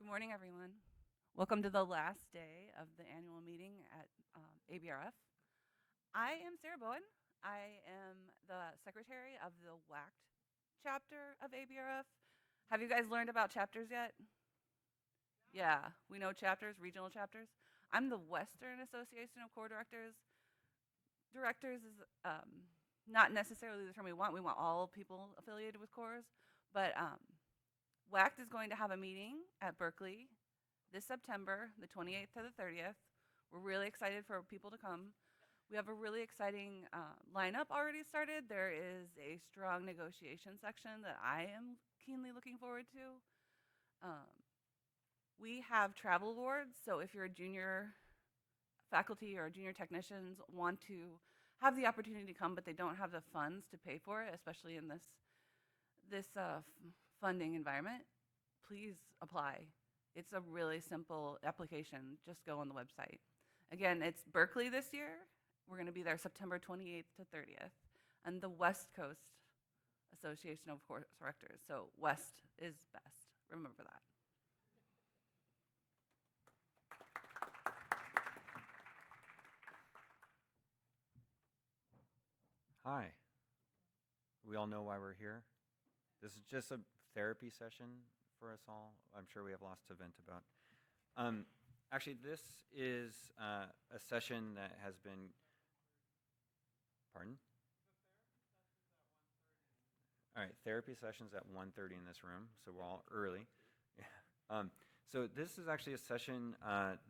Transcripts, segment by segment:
morning, everyone. Welcome to the last day of the annual meeting at ABRF. I am Sarah Bowen. I am the secretary of the WACT chapter of ABRF. Have you guys learned about chapters yet? Yeah, we know chapters, regional chapters. I'm the Western Association of Corps Directors. Directors is not necessarily the term we want. We want all people affiliated with corps, but WACT is going to have a meeting at Berkeley this September, the 28th to the 30th. We're really excited for people to come. We have a really exciting lineup already started. There is a strong negotiation section that I am keenly looking forward to. We have travel awards, so if you're a junior faculty or junior technicians want to have the opportunity to come, but they don't have the funds to pay for it, especially in this funding environment, please apply. It's a really simple application. Just go on the website. Again, it's Berkeley this year. We're going to be there September 28th to 30th, and the West Coast Association of Course Directors. So West is best. Remember that. Hi. We all know why we're here. This is just a therapy session for us all. I'm sure we have lots to vent about. Actually, this is a session that has been, pardon? All right, therapy sessions at 1:30 in this room, so we're all early. So this is actually a session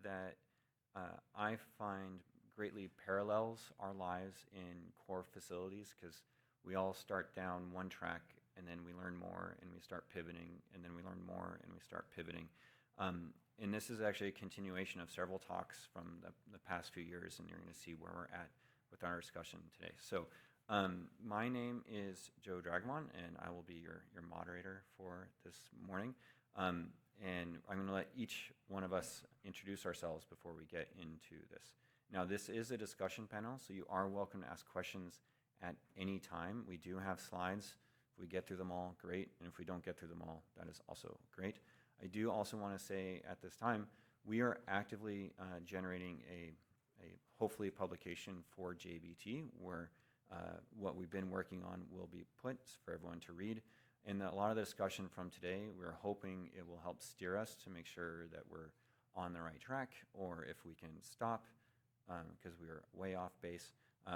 that I find greatly parallels our lives in core facilities, because we all start down one track and then we learn more and we start pivoting, and then we learn more and we start pivoting. And this is actually a continuation of several talks from the past few years, and you're going to see where we're at with our discussion today. So my name is Joe Dragavon, and I will be your moderator for this morning. And I'm going to let each one of us introduce ourselves before we get into this. Now, this is a discussion panel, so you are welcome to ask questions at any time. We do have slides. If we get through them all, great. And if we don't get through them all, that is also great. I do also want to say at this time, we are actively generating a hopefully publication for JBT, where what we've been working on will be put for everyone to read. And a lot of the discussion from today, we're hoping it will help steer us to make sure that we're on the right track, or if we can stop because we are way off base.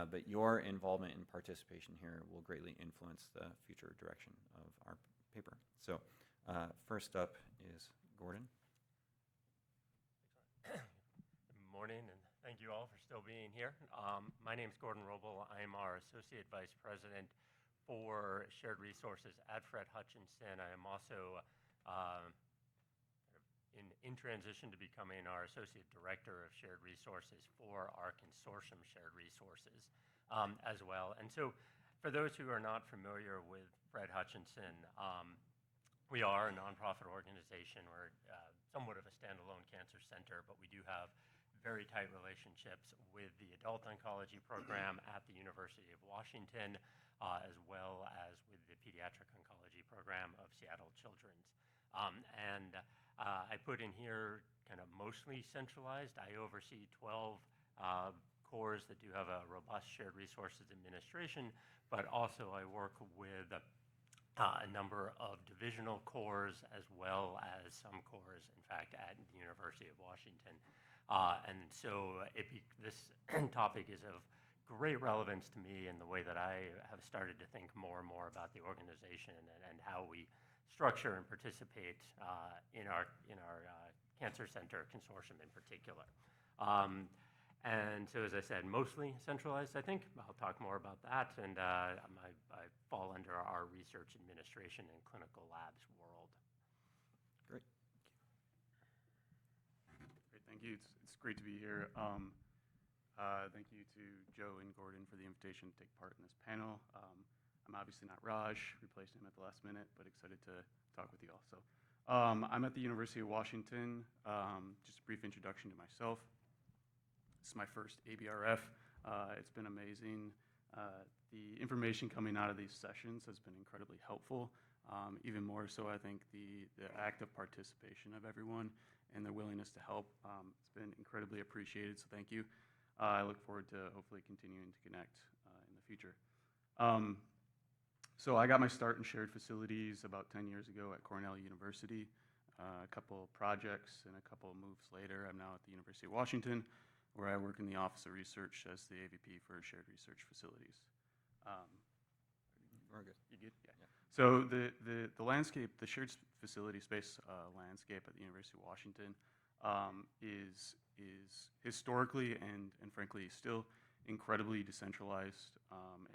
But your involvement and participation here will greatly influence the future direction of our paper. So first up is Gordon. Good morning, and thank you all for still being here. My name is Gordon Roble. I am our Associate Vice President for Shared Resources at Fred Hutchinson. I am also in transition to becoming our Associate Director of Shared Resources for our consortium Shared Resources as well. And so for those who are not familiar with Fred Hutchinson, we are a nonprofit organization. We're somewhat of a standalone cancer center, but we do have very tight relationships with the adult oncology program at the University of Washington, as well as with the pediatric oncology program of Seattle Children's. I put in here kind of mostly centralized. I oversee 12 corps that do have a robust shared resources administration, but also I work with a number of divisional corps, as well as some corps, in fact, at the University of Washington. And so this topic is of great relevance to me in the way that I have started to think more and more about the organization and how we structure and participate in our Cancer Center Consortium in particular. And so, as I said, mostly centralized, I think. I'll talk more about that. And I fall under our research administration and clinical labs world. Great. Great, thank you. It's great to be here. Thank you to Joe and Gordon for the invitation to take part in this panel. I'm obviously not Raj, replaced him at the last minute, but excited to talk with you all. So I'm at the University of Washington. Just a brief introduction to myself. This is my first ABRF. It's been amazing. The information coming out of these sessions has been incredibly helpful. Even more so, I think the active participation of everyone and their willingness to help, it's been incredibly appreciated, so thank you. I look forward to hopefully continuing to connect in the future. So I got my start in shared facilities about 10 years ago at Cornell University. A couple projects and a couple moves later, I'm now at the University of Washington, where I work in the Office of Research as the AVP for shared research facilities. We're good. You good? Yeah. Yeah. So the landscape, the shared facility space landscape at the University of Washington is historically and frankly still incredibly decentralized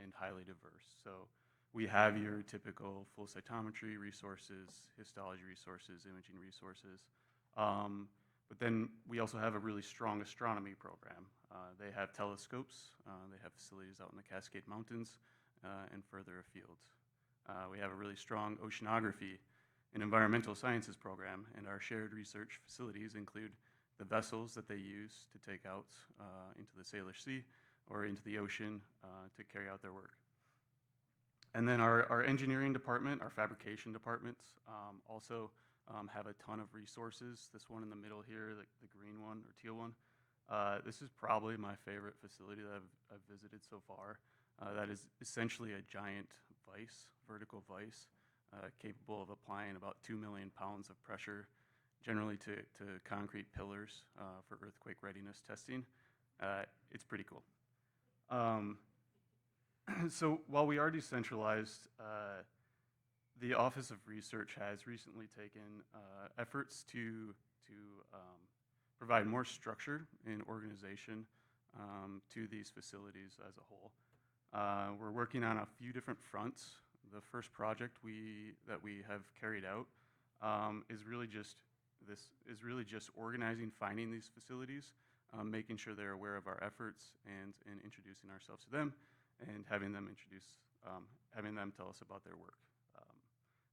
and highly diverse. So we have your typical flow cytometry resources, histology resources, imaging resources. But then we also have a really strong astronomy program. They have telescopes. They have facilities out in the Cascade Mountains and further afield. We have a really strong oceanography and environmental sciences program, and our shared research facilities include the vessels that they use to take out into the Salish Sea or into the ocean to carry out their work. And then our engineering department, our fabrication departments also have a ton of resources. This one in the middle here, the green one or teal one, this is probably my favorite facility that I've visited so far. That is essentially a giant vise, vertical vise, capable of applying about 2 million pounds of pressure, generally to concrete pillars for earthquake readiness testing. It's pretty cool. So while we are decentralized, the Office of Research has recently taken efforts to provide more structure and organization to these facilities as a whole. We're working on a few different fronts. The first project that we have carried out is really just organizing, finding these facilities, making sure they're aware of our efforts, and introducing ourselves to them, and having them tell us about their work.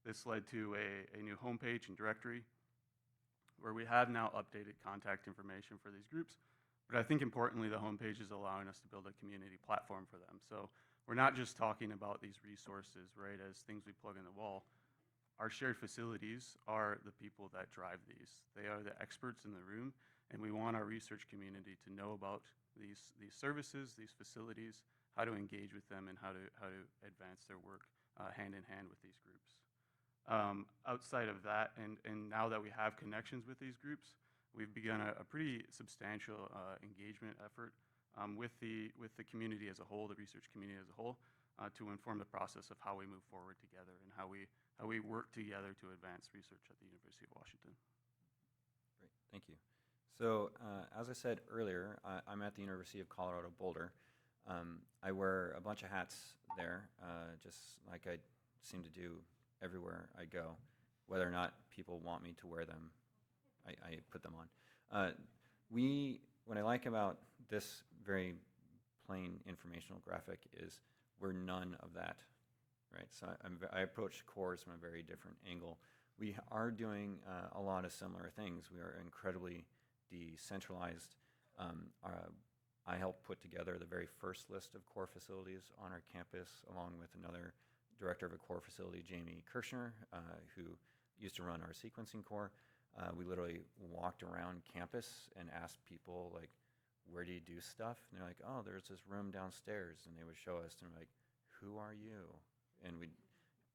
This led to a new homepage and directory where we have now updated contact information for these groups. But I think importantly, the homepage is allowing us to build a community platform for them. So we're not just talking about these resources, right, as things we plug in the wall. Our shared facilities are the people that drive these. They are the experts in the room, and we want our research community to know about these services, these facilities, how to engage with them, and how to advance their work hand in hand with these groups. Outside of that, and now that we have connections with these groups, we've begun a pretty substantial engagement effort with the community as a whole, the research community as a whole, to inform the process of how we move forward together and how we work together to advance research at the University of Washington. Great, thank you. So as I said earlier, I'm at the University of Colorado Boulder. I wear a bunch of hats there, just like I seem to do everywhere I go. Whether or not people want me to wear them, I put them on. What I like about this very plain informational graphic is we're none of that, right? So I approach cores from a very different angle. We are doing a lot of similar things. We are incredibly decentralized. I helped put together the very first list of core facilities on our campus, along with another director of a core facility, Jamie Kirshner, who used to run our sequencing core. We literally walked around campus and asked people, like, where do you do stuff? And they're like, oh, there's this room downstairs. And they would show us, and we're like, who are you? And we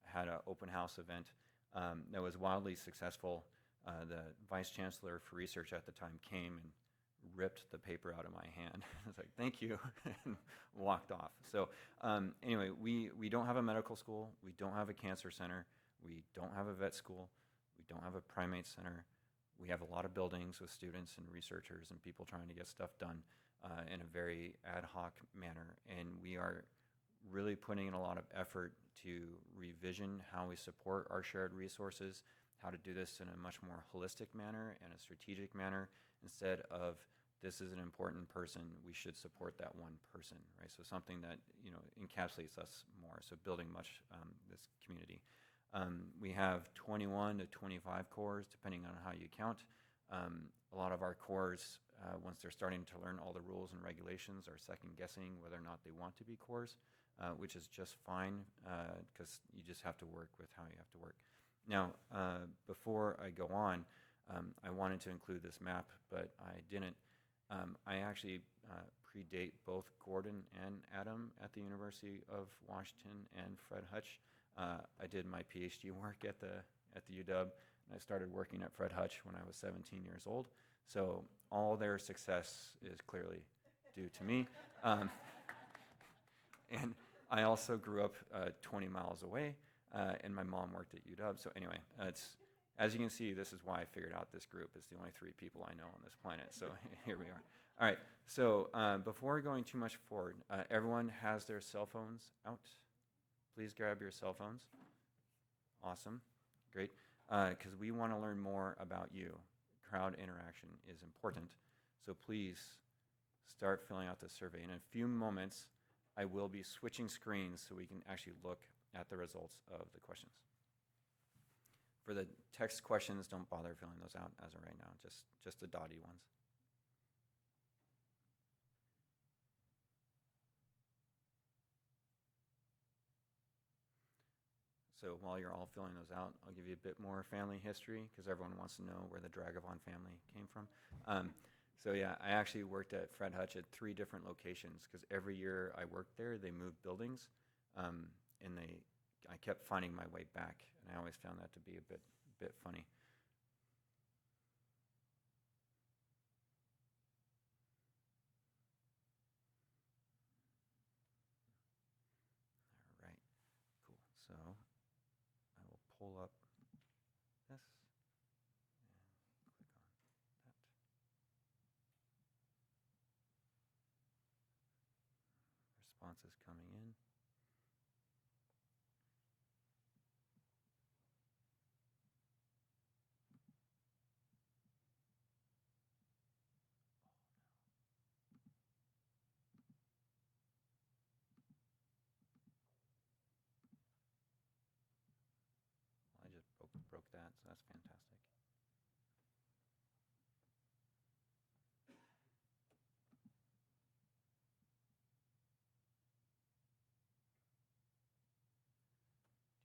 had an open house event that was wildly successful. The vice chancellor for research at the time came and ripped the paper out of my hand. I was like, thank you, and walked off. So anyway, we don't have a medical school. We don't have a cancer center. We don't have a vet school. We don't have a primate center. We have a lot of buildings with students and researchers and people trying to get stuff done in a very ad hoc manner. And we are really putting in a lot of effort to revision how we support our shared resources, how to do this in a much more holistic manner and a strategic manner, instead of this is an important person, we should support that one person, right? So something that, you know, encapsulates us more, so building this community. We have 21 to 25 cores, depending on how you count. A lot of our cores, once they're starting to learn all the rules and regulations, are second guessing whether or not they want to be cores. which is just fine because you just have to work with how you have to work. Now, before I go on, I wanted to include this map, but I didn't. I actually predate both Gordon and Adam at the University of Washington and Fred Hutch. I did my PhD work at the UW, and I started working at Fred Hutch when I was 17 years old. So all their success is clearly due to me. And I also grew up 20 miles away, and my mom worked at UW. So anyway, as you can see, this is why I figured out this group is the only 3 people I know on this planet. So here we are. All right, so before going too much forward, everyone has their cell phones out. Please grab your cell phones. Awesome, great, because we want to learn more about you. Crowd interaction is important, so please start filling out the survey. In a few moments, I will be switching screens so we can actually look at the results of the questions. For the text questions, don't bother filling those out as of right now, just the dotty ones. So while you're all filling those out, I'll give you a bit more family history because everyone wants to know where the Dragavon family came from. So yeah, I actually worked at Fred Hutch at 3 different locations because every year I worked there, they moved buildings, and I kept finding my way back, and I always found that to be a bit funny. All right, cool. So I will pull up this and click on that. Responses coming in. Well, I just broke that, so that's fantastic.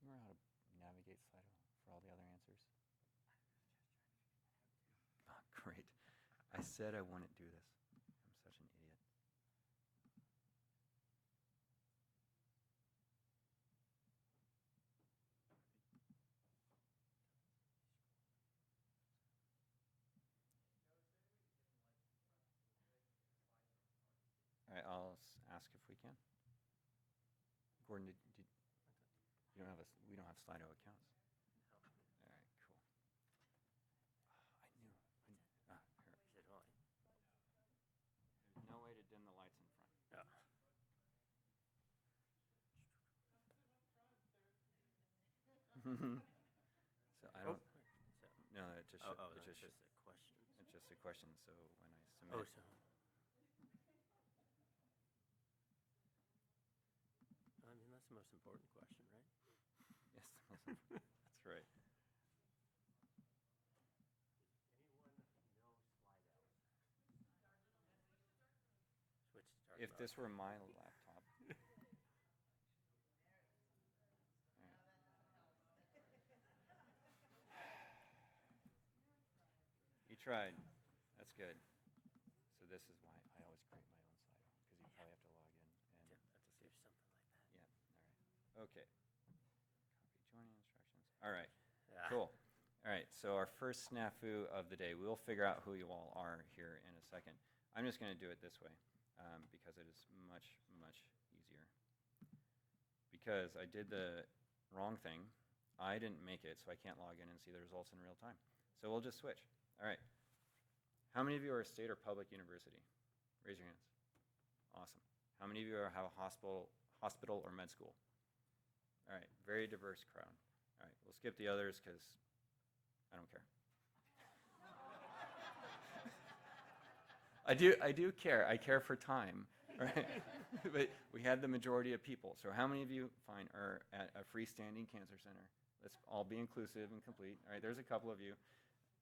Do you remember how to navigate Slido for all the other answers? Oh, great. I said I wouldn't do this. I'm such an idiot. All right, I'll ask if we can. Gordon, we don't have Slido accounts. All right, cool. I knew. Here. There's no way to dim the lights in front. Yeah. So I don't. So, No, it just. oh, It that's just. just a question. It's just a question. So when I submit. Oh, it- so. I mean, that's the most important question, right? Yes, that's right. Switch to dark If mode. this were my laptop. You tried. That's good. So this is why I always create my own Slido because you probably have to log in and Have to do something like that. yeah. All right. Okay. Copy joining instructions. All right. Yeah. Cool. All right. So our first snafu of the day. We'll figure out who you all are here in a second. I'm just going to do it this way because it is much easier. Because I did the wrong thing. I didn't make it, so I can't log in and see the results in real time. So we'll just switch. All right. How many of you are a state or public university? Raise your hands. Awesome. How many of you have a hospital or med school? All right. Very diverse crowd. All right. We'll skip the others because I don't care. I do care. I care for time. Right? But we had the majority of people. So how many of you are at a freestanding cancer center? Let's all be inclusive and complete. All right. There's a couple of you.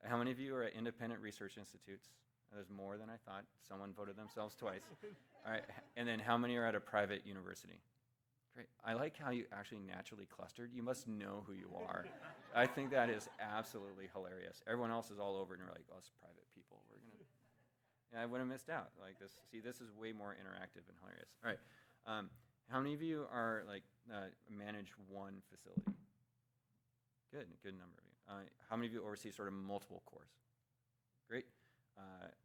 How many of you are at independent research institutes? There's more than I thought. Someone voted themselves twice. All right. And then how many are at a private university? Great. I like how you actually naturally clustered. You must know who you are. I think that is absolutely hilarious. Everyone else is all over, and you're like, us private people, we're going to... And I would have missed out. Like this, see, this is way more interactive and hilarious. All right. How many of you are like manage one facility? Good number of you. How many of you oversee sort of multiple cores? Great.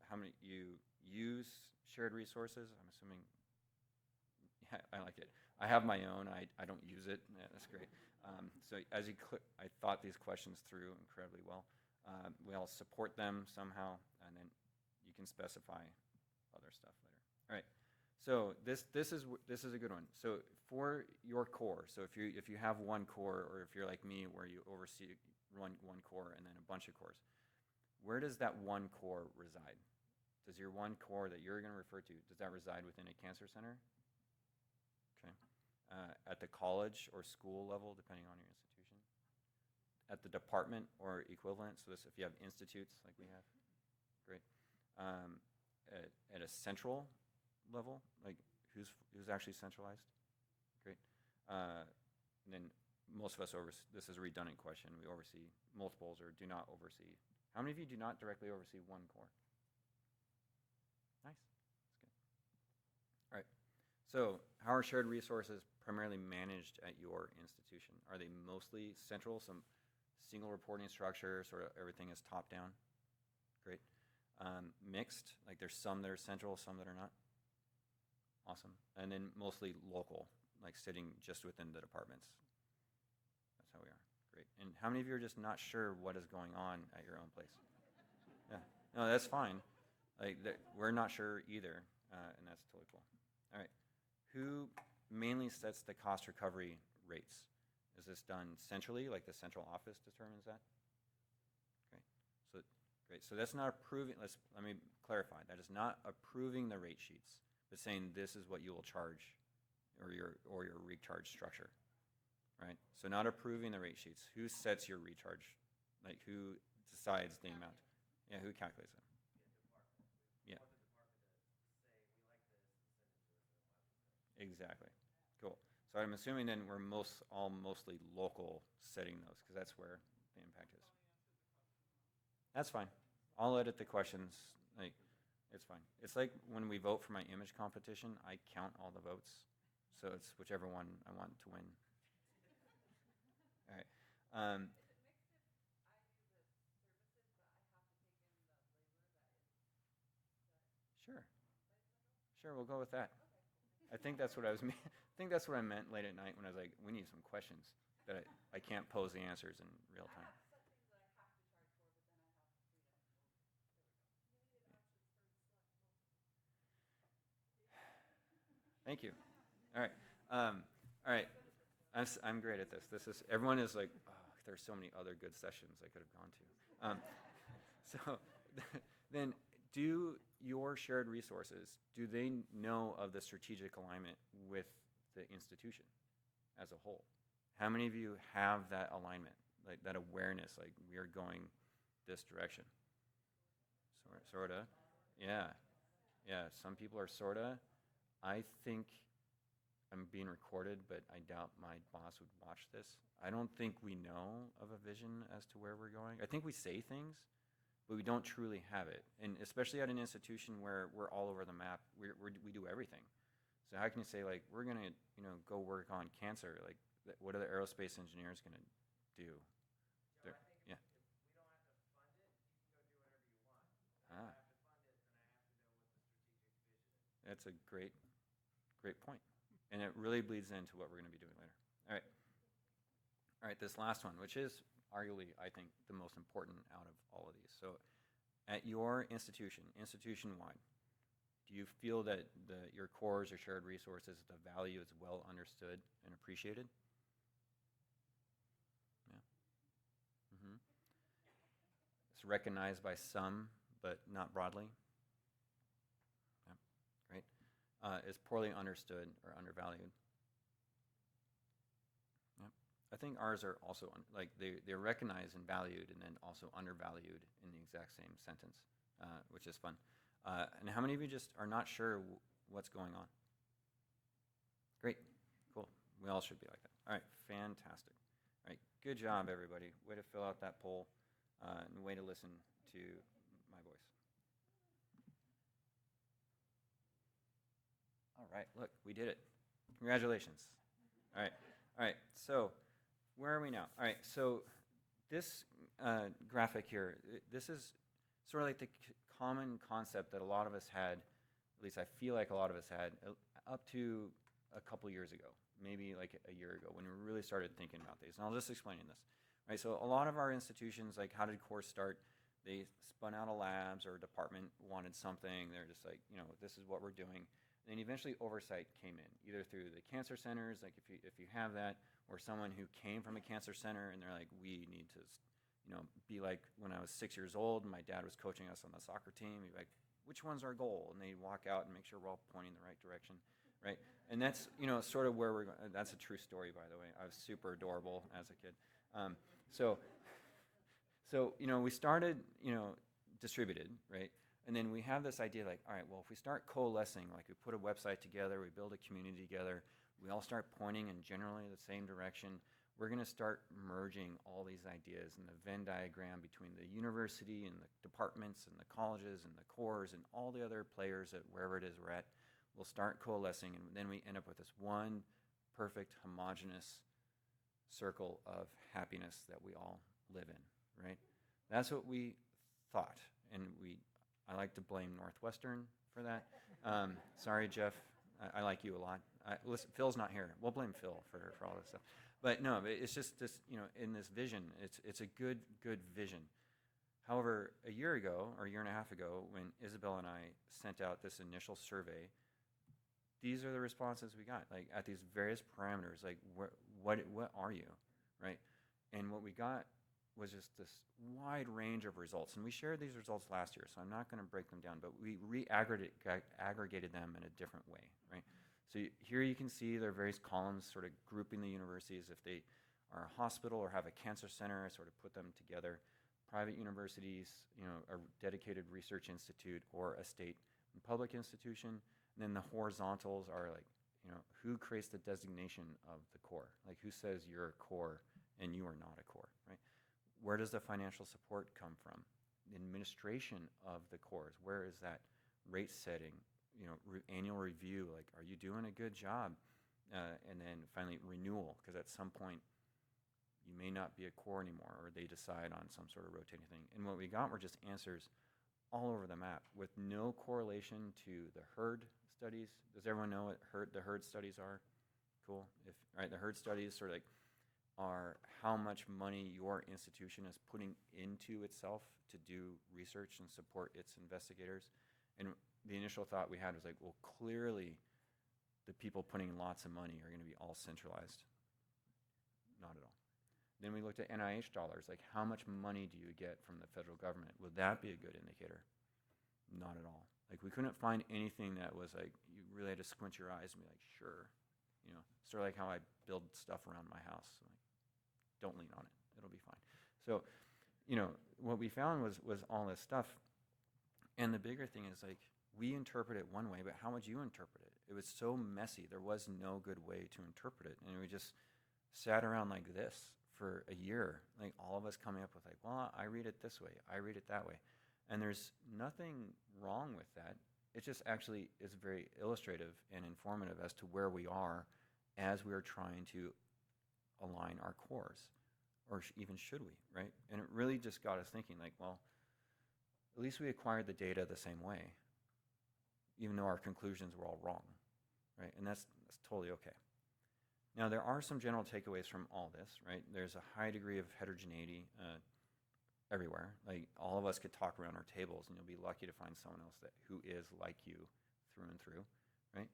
How many you use shared resources? I'm assuming. Yeah, I like it. I have my own. I don't use it. Yeah, that's great. So as you I thought these questions through incredibly well. We all support them somehow, and then you can specify other stuff later. All right. So this is a good one. So for your core, so if you have one core, or if you're like me, where you oversee one core and then a bunch of cores, where does that one core reside? Does your one core that you're going to refer to, does that reside within a cancer center? Okay. At the college or school level, depending on your institution? At the department or equivalent? So this, if you have institutes like we have, great. At a central level, like who's actually centralized? Great. And then most of us this is a redundant question. We oversee multiples or do not oversee. How many of you do not directly oversee one core? Nice. That's good. All right. So how are shared resources primarily managed at your institution? Are they mostly central, some single reporting structure, sort of everything is top down? Great. Mixed, like there's some that are central, some that are not? Awesome. And then mostly local, like sitting just within the departments. That's how we are. Great. And how many of you are just not sure what is going on at your own place? Yeah. No, that's fine. Like we're not sure either, and that's totally cool. All right. Who mainly sets the cost recovery rates? Is this done centrally, like the central office determines that? Great. So that's not approving. Let me clarify. That is not approving the rate sheets, but saying this is what you will charge, or your recharge structure, right? So not approving the rate sheets. Who sets your recharge? Like who decides the amount? Yeah, who calculates it? Yeah. Exactly. Cool. So I'm assuming then we're mostly local setting those, because that's where the impact is. That's fine. I'll edit the questions. Like, it's fine. It's like when we vote for my image competition, I count all the votes. So it's whichever one I want to win. All right. Sure. Sure, we'll go with that. I think that's what I was. I think that's what I meant late at night when I was like, we need some questions that I can't pose the answers in real time. Thank you. All right. All right. I'm great at this. Everyone is like, oh, there's so many other good sessions I could have gone to. So then, do your shared resources, do they know of the strategic alignment with the institution as a whole? How many of you have that alignment, like that awareness, like we are going this direction? Sorta. Yeah. Yeah. Some people are sorta. I think I'm being recorded, but I doubt my boss would watch this. I don't think we know of a vision as to where we're going. I think we say things, but we don't truly have it. And especially at an institution where we're all over the map, we do everything. So how can you say, like, we're going to, go work on cancer? Like, what are the aerospace engineers going to do? Joe, I think if we don't have to fund it, you can go do whatever you want. If I don't have to fund it, then I have to know what the strategic vision is. That's a great point. And it really bleeds into what we're going to be doing later. All right, this last one, which is arguably, I think, the most important out of all of these. So at your institution-wide, do you feel that your cores or shared resources, the value is well understood and appreciated? Yeah. Mm-hmm. It's recognized by some, but not broadly? Yeah, great. Is poorly understood or undervalued? Yeah. I think ours are also, they're recognized and valued and then also undervalued in the exact same sentence, which is fun. And how many of you just are not sure what's going on? Great, cool. We all should be like that. All right, fantastic. All right, good job, everybody. Way to fill out that poll, and way to listen to my voice. All right, look, we did it. Congratulations. All right, so where are we now? All right, so this graphic here, this is sort of like the common concept that a lot of us had, at least I feel like a lot of us had, up to a couple years ago, maybe like a year ago, when we really started thinking about these. And I'll just explain this. Right, so a lot of our institutions, like how did course start? They spun out of labs or a department wanted something. They're just like, this is what we're doing. And then eventually oversight came in, either through the cancer centers, like if you have that, or someone who came from a cancer center and they're like, we need to, be like when I was 6 years old and my dad was coaching us on the soccer team. He'd be like, which one's our goal? And they'd walk out and make sure we're all pointing the right direction, right? And that's, sort of where we're going. That's a true story, by the way. I was super adorable as a kid. So we started, distributed, right? And then we have this idea like, all right, well, if we start coalescing, like we put a website together, we build a community together, we all start pointing in generally the same direction, we're going to start merging all these ideas in the Venn diagram between the university and the departments and the colleges and the cores and all the other players at wherever it is we're at. We'll start coalescing, and then we end up with this one perfect, homogeneous circle of happiness that we all live in, right? That's what we thought, and I like to blame Northwestern for that. Sorry, Jeff. I like you a lot. Listen, Phil's not here. We'll blame Phil for all this stuff. But no, it's just this, in this vision, it's a good vision. However, a year ago, or a year and a half ago, when Isabelle and I sent out this initial survey, these are the responses we got, like at these various parameters, like what are you, right? And what we got was just this wide range of results. And we shared these results last year, so I'm not going to break them down, but we aggregated them in a different way, right? So here you can see there are various columns sort of grouping the universities. If they are a hospital or have a cancer center, I sort of put them together. Private universities, a dedicated research institute or a state and public institution. And then the horizontals are like, who creates the designation of the core? Like who says you're a core and you are not a core, right? Where does the financial support come from? The administration of the cores, where is that rate setting? Annual review, like, are you doing a good job? And then finally renewal, because at some point you may not be a core anymore, or they decide on some sort of rotating thing. And what we got were just answers all over the map with no correlation to the herd studies. Does everyone know what the herd studies are? Cool. Right, the herd studies sort of like are how much money your institution is putting into itself to do research and support its investigators. And the initial thought we had was like, well, clearly the people putting lots of money are going to be all centralized. Not at all. Then we looked at NIH dollars, like how much money do you get from the federal government? Would that be a good indicator? Not at all. Like we couldn't find anything that was like, you really had to squint your eyes and be like, sure. Sort of like how I build stuff around my house. Like, don't lean on it, it'll be fine. So, what we found was all this stuff. And the bigger thing is like, we interpret it one way, but how would you interpret it? It was so messy. There was no good way to interpret it. And we just sat around like this for a year, like all of us coming up with like, well, I read it this way, I read it that way. And there's nothing wrong with that. It just actually is very illustrative and informative as to where we are as we are trying to align our cores, or even should we, right? And it really just got us thinking like, well, at least we acquired the data the same way, even though our conclusions were all wrong, right? And that's totally okay. Now, there are some general takeaways from all this, right? There's a high degree of heterogeneity everywhere. Like, all of us could talk around our tables, and you'll be lucky to find someone else who is like you through and through, right?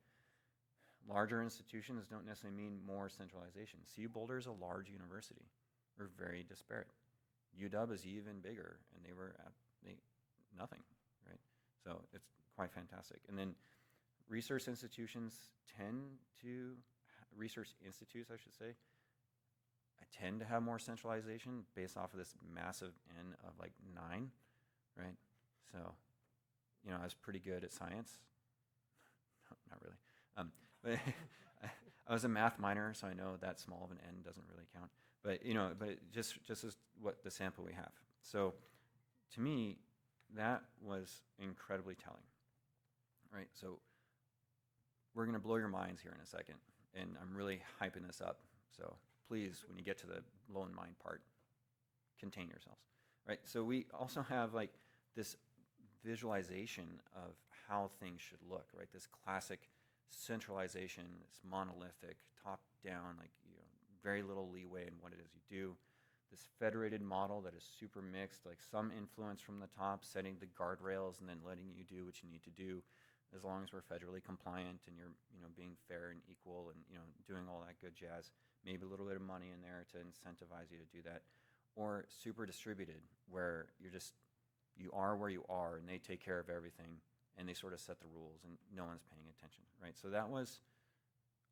Larger institutions don't necessarily mean more centralization. CU Boulder is a large university. We're very disparate. UW is even bigger, and they were at nothing, right? So it's quite fantastic. And then research institutes, I should say, tend to have more centralization based off of this massive N of like 9, right? So, I was pretty good at science. Not really. But I was a math minor, so I know that small of an n doesn't really count. But but it just is what the sample we have. So to me, that was incredibly telling, right? So we're going to blow your minds here in a second, and I'm really hyping this up. So please, when you get to the blow in mind part, contain yourselves, right? So we also have like this visualization of how things should look, right? This classic centralization, this monolithic, top-down, like very little leeway in what it is you do. This federated model that is super mixed, like some influence from the top, setting the guardrails and then letting you do what you need to do, as long as we're federally compliant and you're being fair and equal and doing all that good jazz. Maybe a little bit of money in there to incentivize you to do that, or super distributed, where you are where you are and they take care of everything and they sort of set the rules and no one's paying attention, right? So that was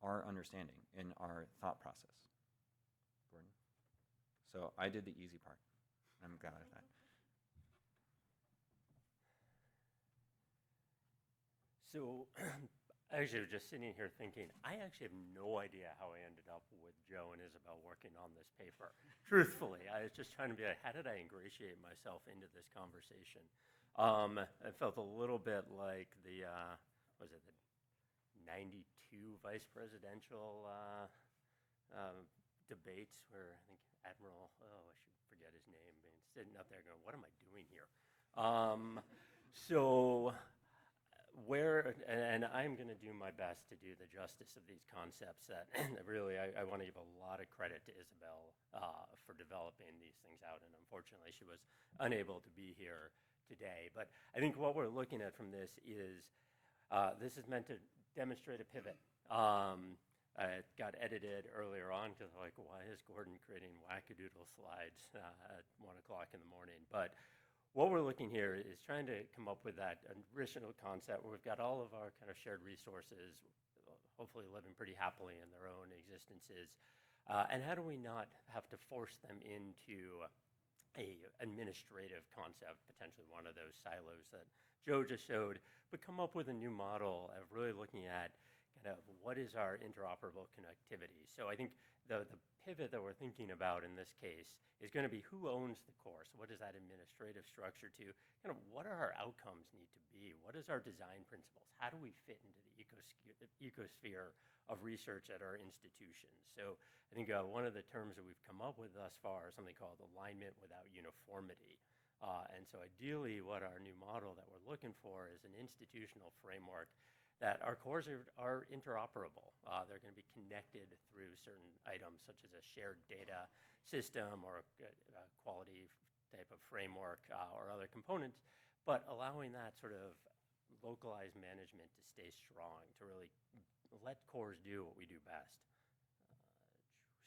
our understanding and our thought process. Gordon? So I did the easy part. I'm glad of that. So I actually was just sitting here thinking, I actually have no idea how I ended up with Joe and Isabelle working on this paper. Truthfully, I was just trying to be like, how did I ingratiate myself into this conversation? I felt a little bit like the 92 vice presidential debates where I think Admiral, I should forget his name, sitting up there going, what am I doing here? And I'm going to do my best to do the justice of these concepts that really I want to give a lot of credit to Isabelle for developing these things out. And unfortunately, she was unable to be here today. But I think what we're looking at from this is meant to demonstrate a pivot. It got edited earlier on because like, why is Gordon creating wackadoodle slides at 1 o'clock in the morning? But what we're looking here is trying to come up with that original concept where we've got all of our kind of shared resources, hopefully living pretty happily in their own existences. And how do we not have to force them into a administrative concept, potentially one of those silos that Joe just showed, but come up with a new model of really looking at kind of what is our interoperable connectivity. So I think the pivot that we're thinking about in this case is going to be who owns the course, what is that administrative structure to, kind of what are our outcomes need to be, what is our design principles, how do we fit into the ecosphere of research at our institutions. So I think one of the terms that we've come up with thus far is something called alignment without uniformity. And so ideally what our new model that we're looking for is an institutional framework that our cores are interoperable. They're going to be connected through certain items such as a shared data system or a quality type of framework or other components, but allowing that sort of localized management to stay strong, to really let cores do what we do best.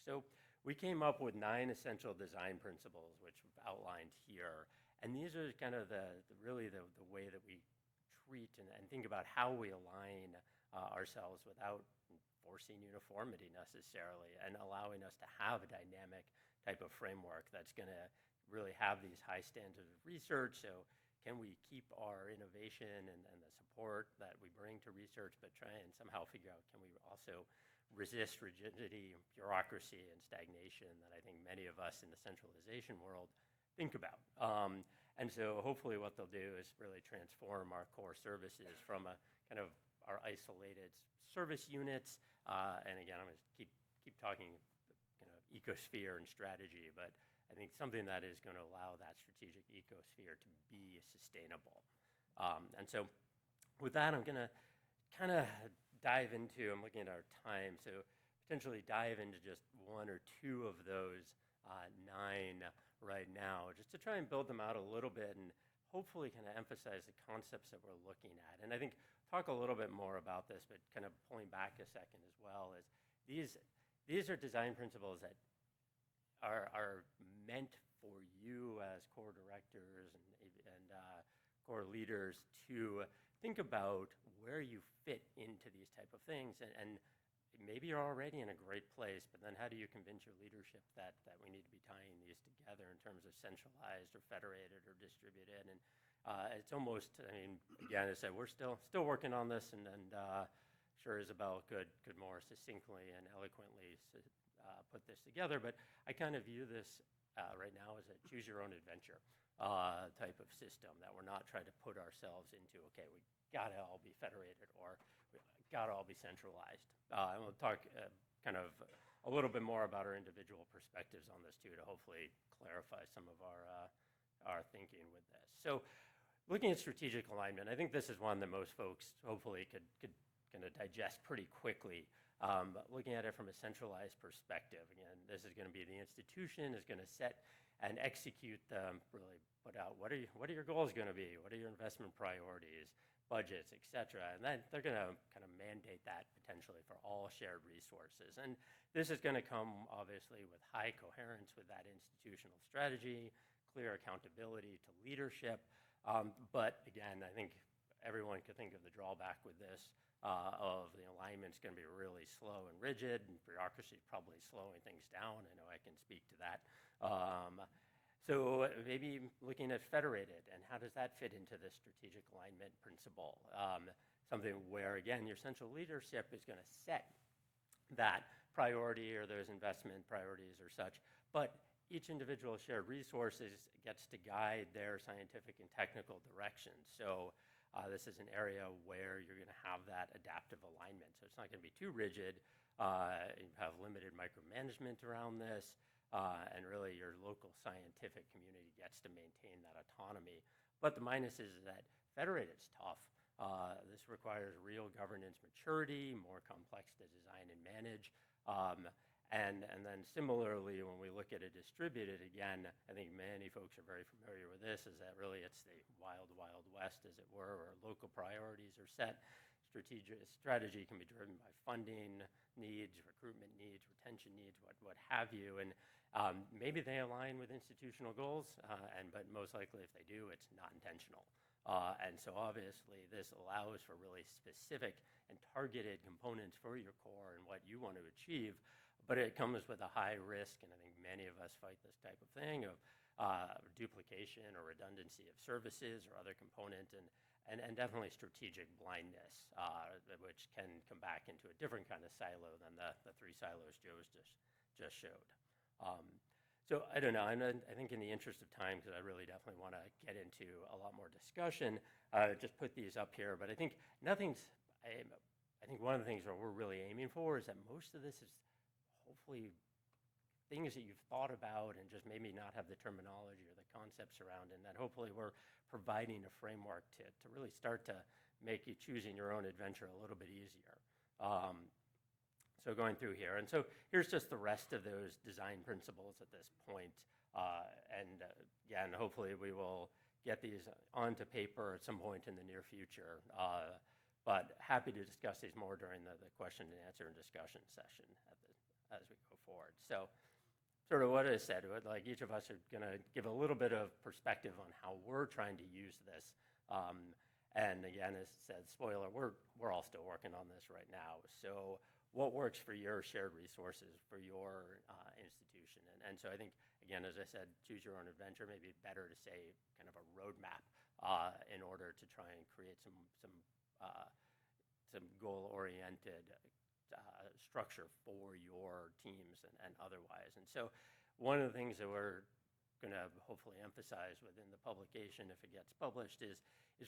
So we came up with 9 essential design principles, which we've outlined here. And these are kind of the way that we treat and think about how we align ourselves without forcing uniformity necessarily, and allowing us to have a dynamic type of framework that's going to really have these high standards of research. So can we keep our innovation and the support that we bring to research, but try and somehow figure out, can we also resist rigidity, bureaucracy, and stagnation that I think many of us in the centralization world think about. And so hopefully what they'll do is really transform our core services from a kind of our isolated service units. And again, I'm going to keep talking kind of ecosphere and strategy, but I think something that is going to allow that strategic ecosphere to be sustainable. And so with that, I'm going to kind of dive into, I'm looking at our time, so potentially dive into just 1 or 2 of those 9 right now, just to try and build them out a little bit and hopefully kind of emphasize the concepts that we're looking at. And I think talk a little bit more about this, but kind of pulling back a second as well, is these are design principles that are meant for you as core directors and core leaders to think about where you fit into these type of things. And maybe you're already in a great place, but then how do you convince your leadership that we need to be tying these together in terms of centralized or federated or distributed? And it's almost, I mean, again, as I said, we're still working on this and sure Isabelle could more succinctly and eloquently put this together, but I kind of view this right now as a choose your own adventure type of system, that we're not trying to put ourselves into, okay, we gotta all be federated or we gotta all be centralized. And we'll talk kind of a little bit more about our individual perspectives on this too, to hopefully clarify some of our thinking with this. So looking at strategic alignment, I think this is one that most folks hopefully could kind of digest pretty quickly. But looking at it from a centralized perspective, again, this is going to be the institution is going to set and execute really put out what are your goals going to be? What are your investment priorities, budgets, et cetera? And then they're going to kind of mandate that potentially for all shared resources. And this is going to come obviously with high coherence with that institutional strategy, clear accountability to leadership. But again, I think everyone could think of the drawback with this of the alignment's going to be really slow and rigid, and bureaucracy is probably slowing things down. I know I can speak to that. So maybe looking at federated, and how does that fit into the strategic alignment principle? Something where, again, your central leadership is going to set that priority or those investment priorities or such, but each individual shared resources gets to guide their scientific and technical directions. So this is an area where you're going to have that adaptive alignment. So it's not going to be too rigid. You have limited micromanagement around this, and really your local scientific community gets to maintain that autonomy. But the minus is that federated's tough. This requires real governance maturity, more complex to design and manage. And then similarly, when we look at a distributed, again, I think many folks are very familiar with this, is that really it's the wild, wild west, as it were, where local priorities are set. Strategy can be driven by funding needs, recruitment needs, retention needs, what have you. And maybe they align with institutional goals, but most likely if they do, it's not intentional. And so obviously this allows for really specific and targeted components for your core and what you want to achieve. But it comes with a high risk, and I think many of us fight this type of thing, of duplication or redundancy of services or other component, and definitely strategic blindness, which can come back into a different kind of silo than the three silos Joe's just showed. So I don't know, I think in the interest of time, because I really definitely want to get into a lot more discussion, just put these up here, but I think I think one of the things that we're really aiming for is that most of this is hopefully things that you've thought about and just maybe not have the terminology or the concepts around, and that hopefully we're providing a framework to really start to make you choosing your own adventure a little bit easier. So going through here, and so here's just the rest of those design principles at this point. Again, hopefully we will get these onto paper at some point in the near future. But happy to discuss these more during the question and answer and discussion session as we go forward. So sort of what I said, like each of us are going to give a little bit of perspective on how we're trying to use this. And again, as I said, spoiler, we're all still working on this right now. So what works for your shared resources, for your institution? And so I think, again, as I said, choose your own adventure, maybe better to say kind of a roadmap in order to try and create some goal-oriented structure for your teams and otherwise. And so one of the things that we're going to hopefully emphasize within the publication, if it gets published, is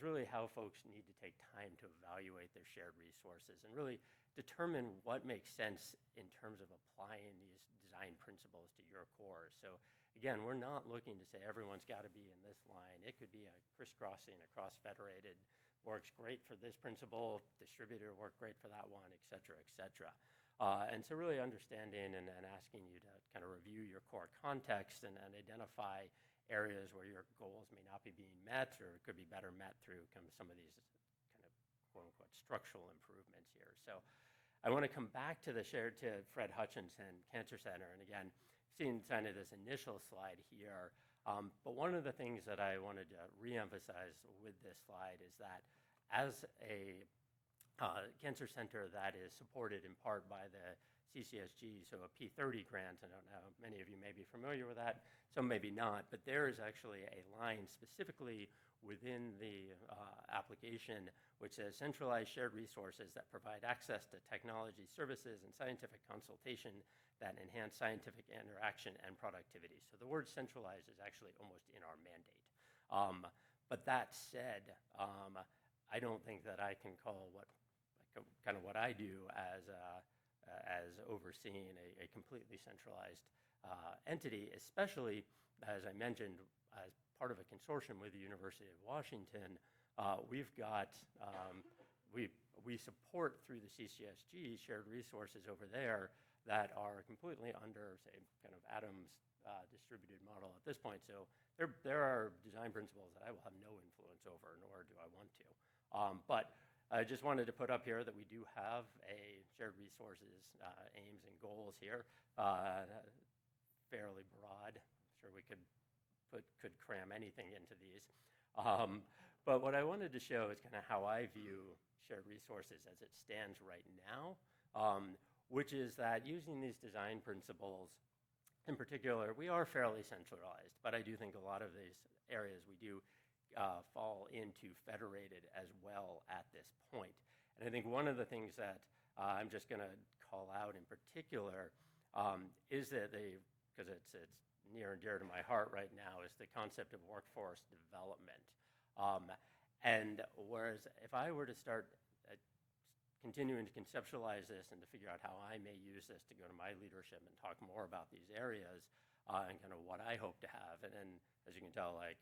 really how folks need to take time to evaluate their shared resources and really determine what makes sense in terms of applying these design principles to your core. So again, we're not looking to say everyone's got to be in this line. It could be a crisscrossing across federated, works great for this principle, distributor work great for that one, et cetera, et cetera. And so really understanding and asking you to kind of review your core context and identify areas where your goals may not be being met or could be better met through some of these kind of quote-unquote structural improvements here. So I want to come back to Fred Hutchinson Cancer Center. And again, seeing kind of this initial slide here, but one of the things that I wanted to reemphasize with this slide is that as a cancer center that is supported in part by the CCSG, so a P30 grant, I don't know, many of you may be familiar with that, some maybe not, but there is actually a line specifically within the application application which says centralized shared resources that provide access to technology services and scientific consultation that enhance scientific interaction and productivity. So the word centralized is actually almost in our mandate. But that said, I don't think that I can call kind of what I do as overseeing a completely centralized entity, especially, as I mentioned, as part of a consortium with the University of Washington. We've got, we support through the CCSG shared resources over there that are completely under, say, kind of Adam's distributed model at this point. So there are design principles that I will have no influence over, nor do I want to. But I just wanted to put up here that we do have a shared resources aims and goals here, fairly broad. I'm sure we could cram anything into these. But what I wanted to show is kind of how I view shared resources as it stands right now, which is that using these design principles, in particular, we are fairly centralized, but I do think a lot of these areas we do fall into federated as well at this point. And I think one of the things that I'm just going to call out in particular is that because it's near and dear to my heart right now, is the concept of workforce development. And whereas if I were to start continuing to conceptualize this and to figure out how I may use this to go to my leadership and talk more about these areas and kind of what I hope to have, and then as you can tell, like,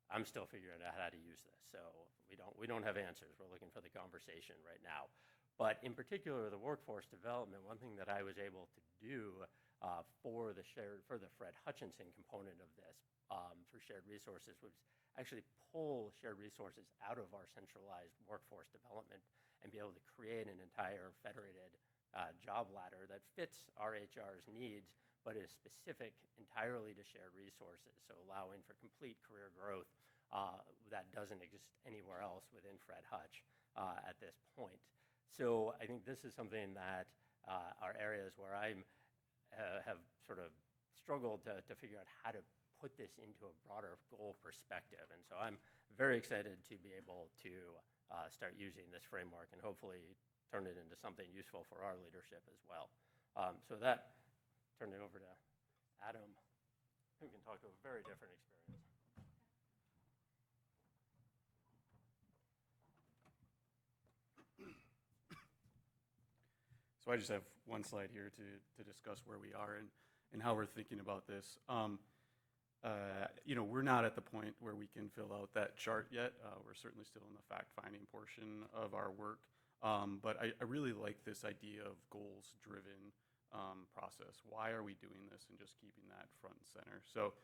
I'm still figuring out how to use this, so we don't have answers. We're looking for the conversation right now. But in particular, the workforce development, one thing that I was able to do for the Fred Hutchinson component of this for shared resources was actually pull shared resources out of our centralized workforce development and be able to create an entire federated job ladder that fits our HR's needs, but is specific entirely to shared resources, so allowing for complete career growth that doesn't exist anywhere else within Fred Hutch at this point. So I think this is something that are areas where I have sort of struggled to figure out how to put this into a broader goal perspective. And so I'm very excited to be able to start using this framework and hopefully turn it into something useful for our leadership as well. So that, turn it over to Adam, who can talk to a very different experience. So I just have one slide here to discuss where we are and how we're thinking about this. We're not at the point where we can fill out that chart yet. We're certainly still in the fact-finding portion of our work. But I really like this idea of goals-driven process. Why are we doing this, and just keeping that front and center? So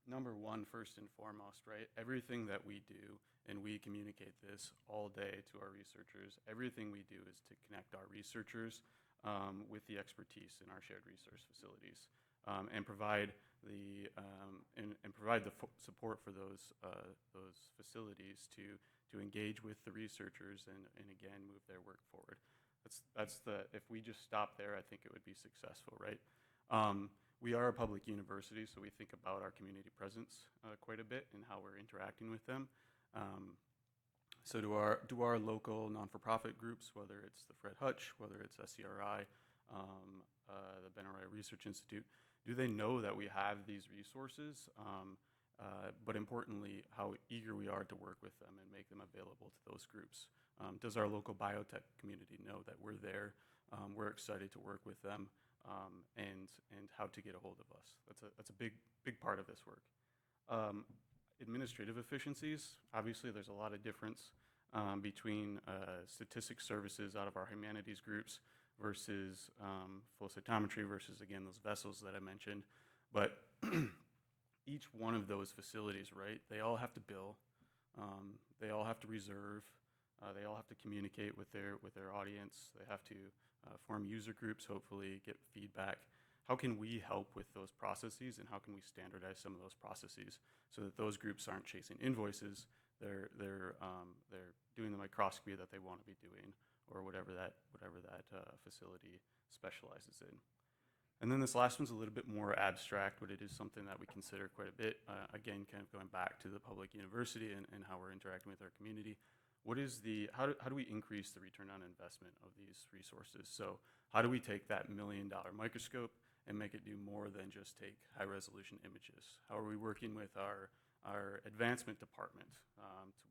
number one, first and foremost, right? Everything that we do, and we communicate this all day to our researchers, everything we do is to connect our researchers with the expertise in our shared resource facilities and provide the support for those facilities to engage with the researchers and again move their work forward. If we just stop there, I think it would be successful, right? We are a public university, so we think about our community presence quite a bit and how we're interacting with them. So do our local non-for-profit groups, whether it's the Fred Hutch, whether it's SCRI, the Ben Arroyo Research Institute, do they know that we have these resources? But importantly, how eager we are to work with them and make them available to those groups. Does our local biotech community know that we're there? We're excited to work with them and how to get a hold of us. That's a big part of this work. Administrative efficiencies, obviously there's a lot of difference between statistics services out of our humanities groups versus flow cytometry versus, again, those vessels that I mentioned. But each one of those facilities, right, they all have to bill, they all have to reserve, they all have to communicate with their audience, they have to form user groups, hopefully get feedback. How can we help with those processes, and how can we standardize some of those processes so that those groups aren't chasing invoices, they're doing the microscopy that they want to be doing, or whatever that facility specializes in. And then this last one's a little bit more abstract, but it is something that we consider quite a bit. Again, kind of going back to the public university and how we're interacting with our community. How do we increase the return on investment of these resources? So how do we take that $1 million microscope and make it do more than just take high resolution images? How are we working with our advancement department,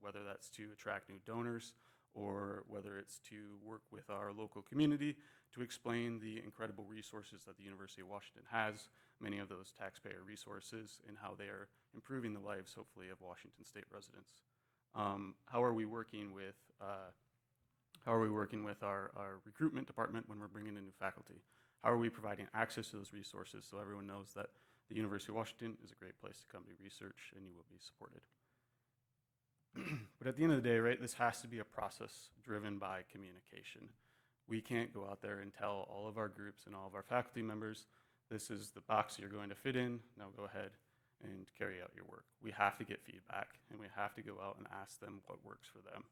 whether that's to attract new donors or whether it's to work with our local community to explain the incredible resources that the University of Washington has, many of those taxpayer resources, and how they are improving the lives, hopefully, of Washington State residents. How are we working with our recruitment department when we're bringing in new faculty? How are we providing access to those resources so everyone knows that the University of Washington is a great place to come do research and you will be supported? But at the end of the day, right, this has to be a process driven by communication. We can't go out there and tell all of our groups and all of our faculty members, this is the box you're going to fit in, now go ahead and carry out your work. We have to get feedback, and we have to go out and ask them what works for them.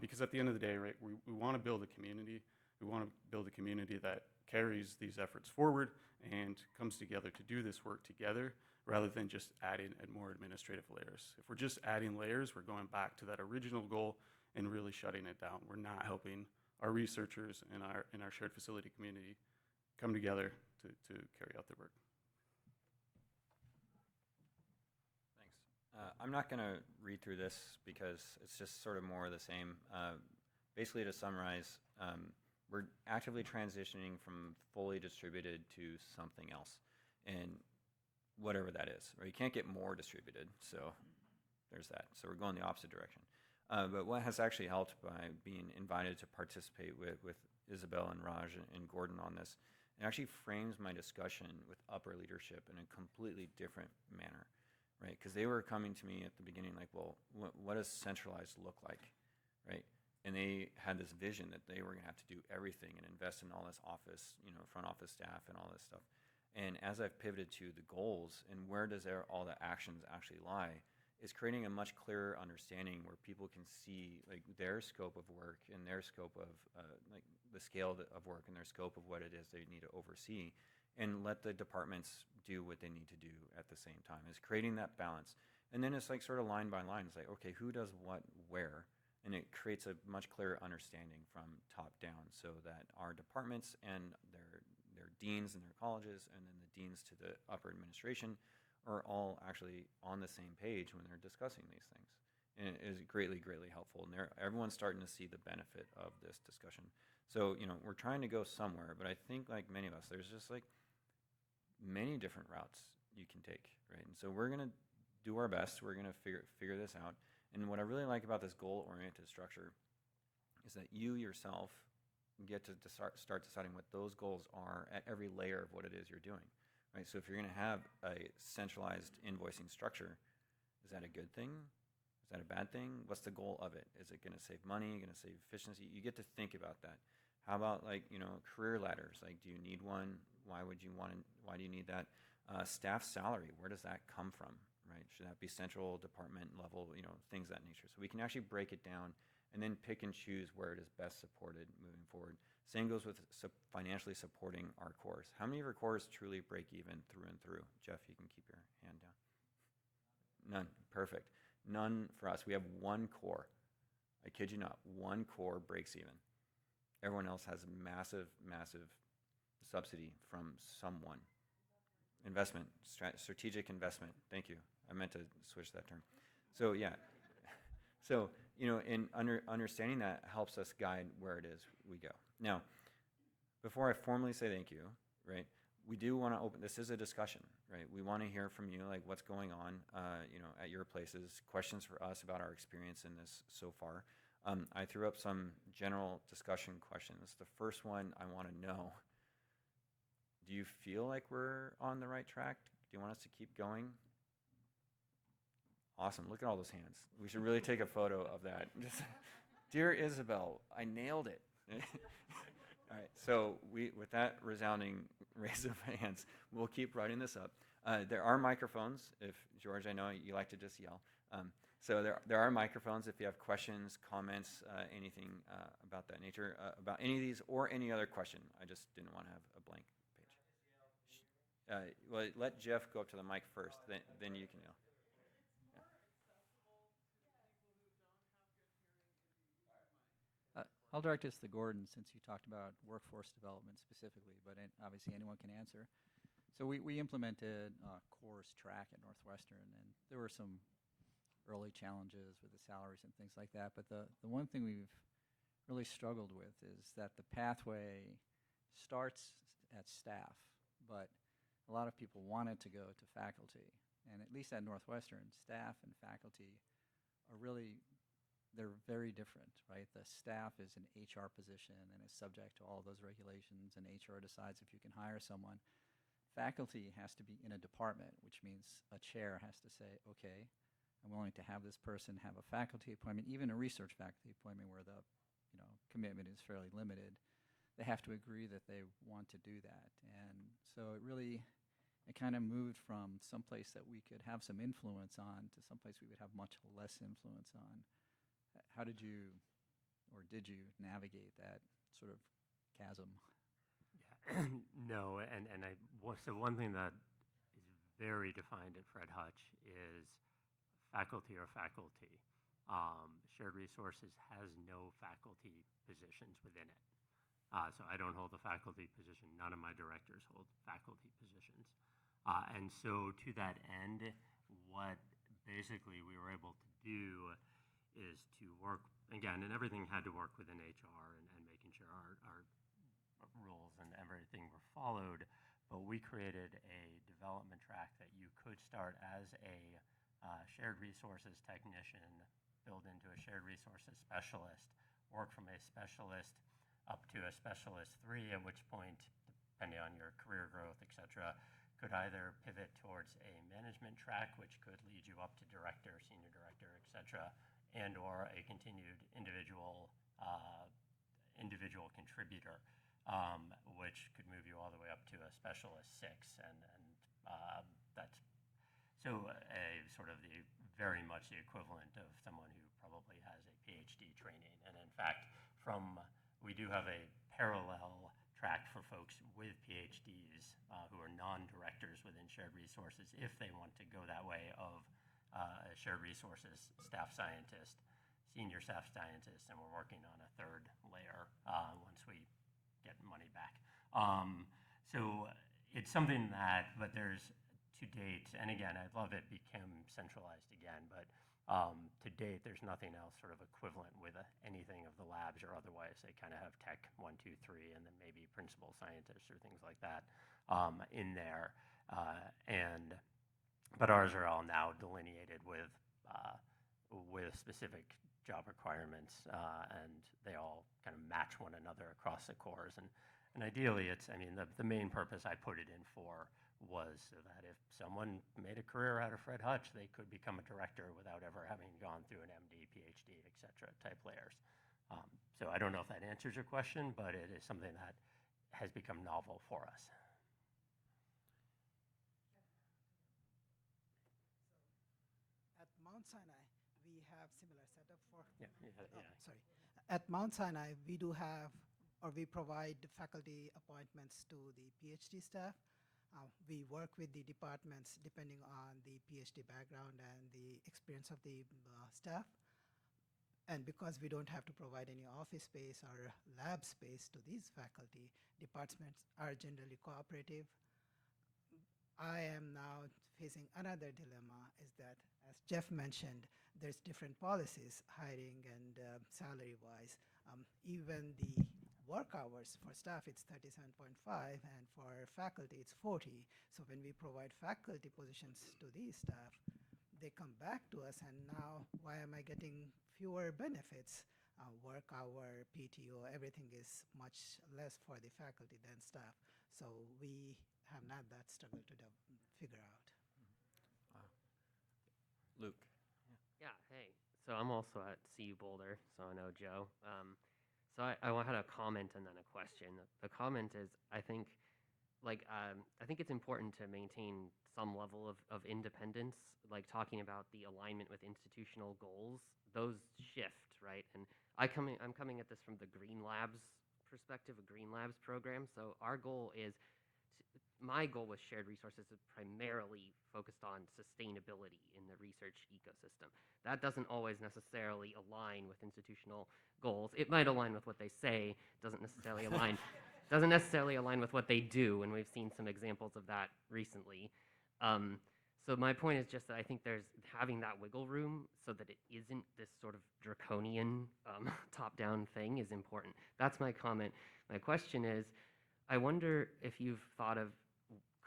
Because at the end of the day, right, we want to build a community. We want to build a community that carries these efforts forward and comes together to do this work together rather than just adding more administrative layers. If we're just adding layers, we're going back to that original goal and really shutting it down. We're not helping our researchers and our shared facility community come together to carry out their work. I'm not going to read through this because it's just sort of more of the same. Basically, to summarize, we're actively transitioning from fully distributed to something else, and whatever that is. Or you can't get more distributed, so there's that. So we're going the opposite direction. But what has actually helped by being invited to participate with Isabelle and Raj and Gordon on this, it actually frames my discussion with upper leadership in a completely different manner. Right, because they were coming to me at the beginning like, well, what does centralized look like, right? And they had this vision that they were going to have to do everything and invest in all this office, front office staff and all this stuff. And as I've pivoted to the goals and where does all the actions actually lie, is creating a much clearer understanding where people can see like their scope of work and their scope of like the scale of work and their scope of what it is they need to oversee, and let the departments do what they need to do at the same time. Is creating that balance. And then it's like sort of line by line. It's like, okay, who does what where? And it creates a much clearer understanding from top down so that our departments and their deans and their colleges and then the deans to the upper administration are all actually on the same page when they're discussing these things. And it is greatly, greatly helpful. And everyone's starting to see the benefit of this discussion. So, we're trying to go somewhere, but I think like many of us, there's just like many different routes you can take, right? And so we're going to do our best. We're going to figure this out. And what I really like about this goal-oriented structure is that you yourself get to start deciding what those goals are at every layer of what it is you're doing, right? So if you're going to have a centralized invoicing structure, is that a good thing? Is that a bad thing? What's the goal of it? Is it going to save money? Going to save efficiency? You get to think about that. How about like, career ladders? Like, do you need one? Why do you need that? Staff salary, where does that come from, right? Should that be central department level, things of that nature? So we can actually break it down and then pick and choose where it is best supported moving forward. Same goes with financially supporting our cores. How many of our cores truly break even through and through? Jeff, you can keep your hand down. None. Perfect. None for us. We have one core. I kid you not. One core breaks even. Everyone else has massive, massive subsidy from someone. Investment, strategic investment. Thank you. I meant to switch that term. So yeah. So, in understanding that helps us guide where it is we go. Now, before I formally say thank you, right, we do want to open, this is a discussion, right? We want to hear from you, like what's going on, at your places, questions for us about our experience in this so far. I threw up some general discussion questions. The first one I want to know, do you feel like we're on the right track? Do you want us to keep going? Awesome. Look at all those hands. We should really take a photo of that. Dear Isabelle, I nailed it. All right. So with that resounding raise of hands, we'll keep writing this up. There are microphones. If George, I know you like to just yell. So there are microphones if you have questions, comments, anything about that nature, about any of these or any other question. I just didn't want to have a blank page. Well, let Jeff go up to the mic first, then you can yell. I'll direct this to Gordon since you talked about workforce development specifically, but obviously anyone can answer. So we implemented a course track at Northwestern, and there were some early challenges with the salaries and things like that. But the one thing we've really struggled with is that the pathway starts at staff, but a lot of people wanted to go to faculty. And at least at Northwestern, staff and faculty are really, they're very different, right? The staff is an HR position and is subject to all those regulations, and HR decides if you can hire someone. Faculty has to be in a department, which means a chair has to say, okay, I'm willing to have this person have a faculty appointment, even a research faculty appointment where the commitment is fairly limited. They have to agree that they want to do that. And so it kind of moved from someplace that we could have some influence on to someplace we would have much less influence on. How did you, or did you navigate that sort of chasm? Yeah. No, so one thing that is very defined at Fred Hutch is faculty or faculty. Shared Resources has no faculty positions within it. So I don't hold a faculty position. None of my directors hold faculty positions. And so to that end, what basically we were able to do is to work, again, and everything had to work within HR and making sure our rules and everything were followed, but we created a development track that you could start as a shared resources technician, build into a shared resources specialist, work from a specialist up to a specialist 3, at which point, depending on your career growth, et cetera, could either pivot towards a management track, which could lead you up to director, senior director, et cetera, and or a continued individual contributor, which could move you all the way up to a specialist 6, and that's so a sort of the very much the equivalent of someone who probably has a PhD training. And in fact, we do have a parallel track for folks with PhDs who are non-directors within shared resources if they want to go that way of a shared resources staff scientist, senior staff scientist, and we're working on a third layer once we get money back. So it's something that, but there's to date, and again, I'd love it become centralized again, but to date, there's nothing else sort of equivalent with anything of the labs or otherwise. They kind of have tech 1, 2, 3, and then maybe principal scientists or things like that in there. But ours are all now delineated with specific job requirements, and they all kind of match one another across the cores. And ideally, the main purpose I put it in for was so that if someone made a career out of Fred Hutch, they could become a director without ever having gone through an MD, PhD, et cetera, type layers. So I don't know if that answers your question, but it is something that has become novel for us. At Mount Sinai, we have similar setup for. Yeah. Sorry. At Mount Sinai, we do have, or we provide faculty appointments to the PhD staff. We work with the departments depending on the PhD background and the experience of the staff. And because we don't have to provide any office space or lab space to these faculty, departments are generally cooperative. I am now facing another dilemma, is that, as Jeff mentioned, there's different policies, hiring and salary-wise. Even the work hours for staff, it's 37.5, and for faculty, it's 40. So when we provide faculty positions to these staff, they come back to us, and now why am I getting fewer benefits? Work hour, PTO, everything is much less for the faculty than staff. So we have not that struggle to figure out. Luke. Yeah, hey. So I'm also at CU Boulder, so I know Joe. So I had a comment and then a question. The comment is, I think it's important to maintain some level of independence, like talking about the alignment with institutional goals. Those shift, right? And I'm coming at this from the Green Labs perspective, a Green Labs program. So our goal is my goal with shared resources is primarily focused on sustainability in the research ecosystem. That doesn't always necessarily align with institutional goals. It might align with what they say, doesn't necessarily align with what they do, and we've seen some examples of that recently. So my point is just that I think there's having that wiggle room so that it isn't this sort of draconian top-down thing is important. That's my comment. My question is, I wonder if you've thought of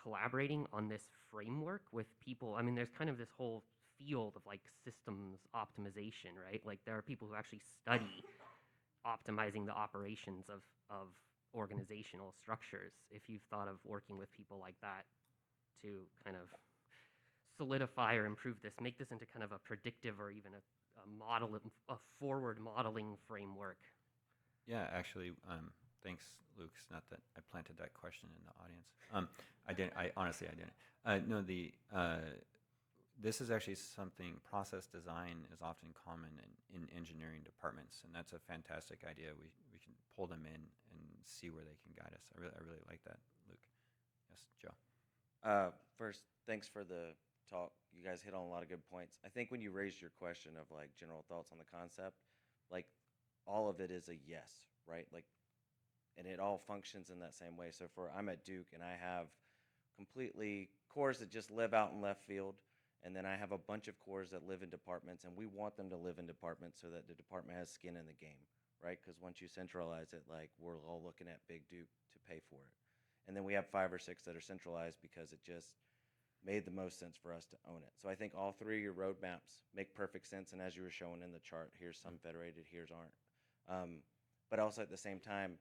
collaborating on this framework with people. I mean, there's kind of this whole field of like systems optimization, right? Like there are people who actually study optimizing the operations of organizational structures. If you've thought of working with people like that to kind of solidify or improve this, make this into kind of a predictive or even a forward modeling framework. Yeah, actually, thanks, Luke. It's not that I planted that question in the audience. I didn't. I honestly, I didn't. No, this is actually something. Process design is often common in engineering departments, and that's a fantastic idea. We can pull them in and see where they can guide us. I really like that, Luke. Yes, Joe. First, thanks for the talk. You guys hit on a lot of good points. I think when you raised your question of like general thoughts on the concept, like all of it is a yes, right? Like, and it all functions in that same way. So I'm at Duke and I have completely cores that just live out in left field. And then I have a bunch of cores that live in departments, and we want them to live in departments so that the department has skin in the game, right? Because once you centralize it, like we're all looking at Big Duke to pay for it. And then we have 5 or 6 that are centralized because it just made the most sense for us to own it. So I think all 3 of your roadmaps make perfect sense. And as you were showing in the chart, here's some federated, here's aren't. But also at the same time,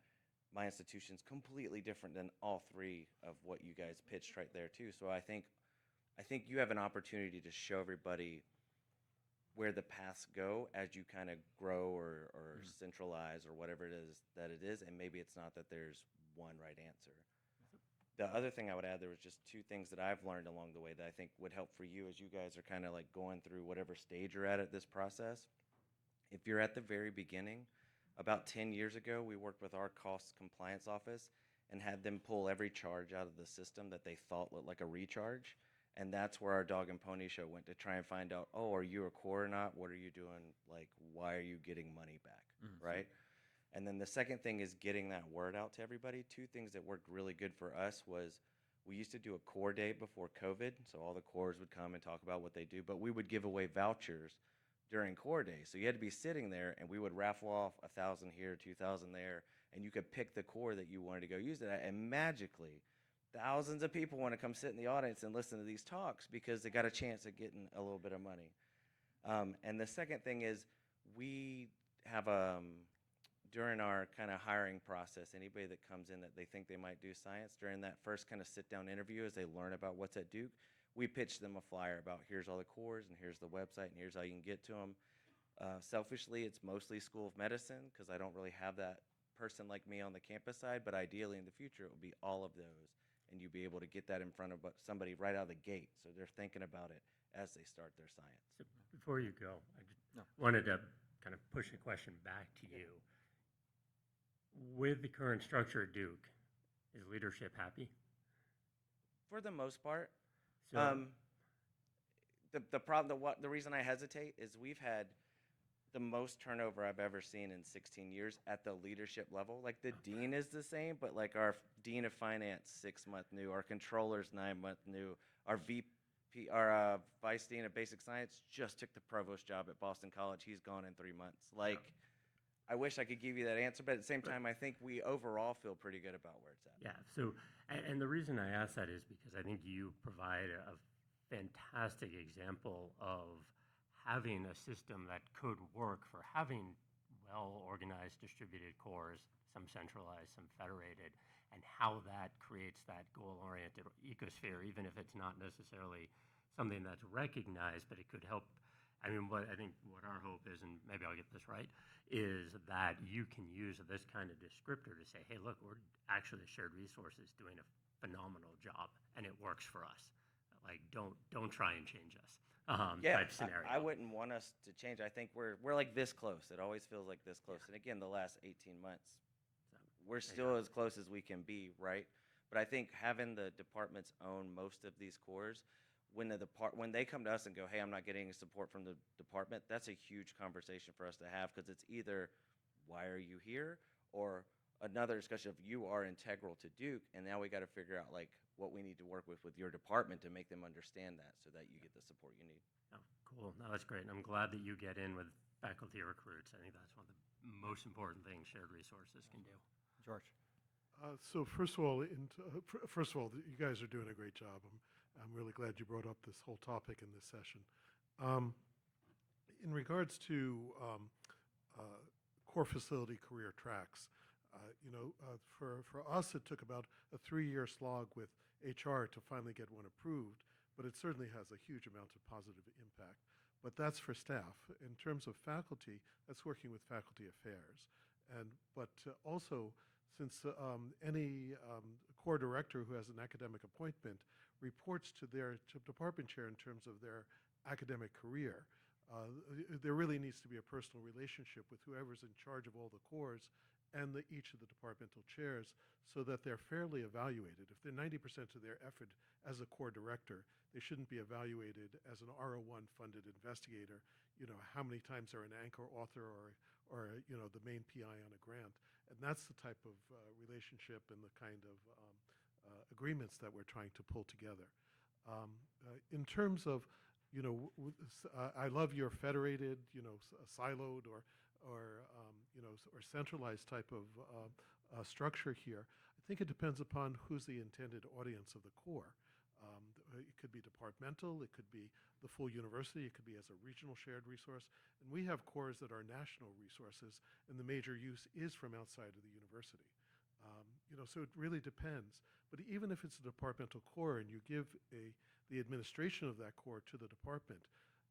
my institution's completely different than all 3 of what you guys pitched right there too. So I think you have an opportunity to show everybody where the paths go as you kind of grow or centralize or whatever it is that it is, and maybe it's not that there's one right answer. The other thing I would add, there was just 2 things that I've learned along the way that I think would help for you as you guys are kind of like going through whatever stage you're at this process. If you're at the very beginning, about 10 years ago, we worked with our cost compliance office and had them pull every charge out of the system that they thought looked like a recharge. And that's where our dog and pony show went to try and find out, oh, are you a core or not? What are you doing? Like, why are you getting money back, right? And then the second thing is getting that word out to everybody. 2 things that worked really good for us was we used to do a core day before COVID. So all the cores would come and talk about what they do, but we would give away vouchers during core day. So you had to be sitting there and we would raffle off 1,000 here, 2,000 there, and you could pick the core that you wanted to go use it at. And magically, thousands of people want to come sit in the audience and listen to these talks because they got a chance at getting a little bit of money. And the second thing is we have during our kind of hiring process, anybody that comes in that they think they might do science, during that first kind of sit-down interview as they learn about what's at Duke, we pitch them a flyer about here's all the cores and here's the website and here's how you can get to them. Selfishly, it's mostly School of Medicine because I don't really have that person like me on the campus side, but ideally in the future it will be all of those. And you'll be able to get that in front of somebody right out of the gate, so they're thinking about it as they start their science. So before you go, I just wanted to kind of push a question back to you. With the current structure at Duke, is leadership happy? For the most part. So, The reason I hesitate is we've had the most turnover I've ever seen in 16 years at the leadership level. Like the dean is the same, but like our dean of finance, 6-month new, our controller's 9-month new, our VP, our vice dean of basic science just took the provost job at Boston College. He's gone in 3 months. Like, I wish I could give you that answer, but at the same time, I think we overall feel pretty good about where it's at. yeah, so, and the reason I ask that is because I think you provide a fantastic example of having a system that could work for having well-organized distributed cores, some centralized, some federated, and how that creates that goal-oriented ecosphere, even if it's not necessarily something that's recognized, but it could help. I mean, what our hope is, and maybe I'll get this right, is that you can use this kind of descriptor to say, hey, look, we're actually shared resources doing a phenomenal job, and it works for us. Like, don't try and change us. Type scenario. I wouldn't want us to change. I think we're like this close. It always feels like this close. And again, the last 18 months, we're still as close as we can be, right? But I think having the departments own most of these cores, when when they come to us and go, hey, I'm not getting support from the department, that's a huge conversation for us to have, because it's either, why are you here? Or another discussion of, you are integral to Duke, and now we got to figure out like what we need to work with your department to make them understand that, so that you get the support you need. Oh, cool. No, that's great. And I'm glad that you get in with faculty recruits. I think that's one of the most important things shared resources can do. George. So first of all, you guys are doing a great job. I'm really glad you brought up this whole topic in this session. In regards to core facility career tracks, for us it took about a 3-year slog with HR to finally get one approved, but it certainly has a huge amount of positive impact. But that's for staff. In terms of faculty, that's working with faculty affairs. But also, since any core director who has an academic appointment reports to their department chair in terms of their academic career, there really needs to be a personal relationship with whoever's in charge of all the cores and each of the departmental chairs, so that they're fairly evaluated. If they're 90% of their effort as a core director, they shouldn't be evaluated as an R01 funded investigator, how many times they're an anchor author or the main PI on a grant. And that's the type of relationship and the kind of agreements that we're trying to pull together. In terms of, I love your federated, siloed or centralized type of structure here. I think it depends upon who's the intended audience of the core. It could be departmental, it could be the full university, it could be as a regional shared resource. And we have cores that are national resources, and the major use is from outside of the university. So it really depends. But even if it's a departmental core and you give the administration of that core to the department,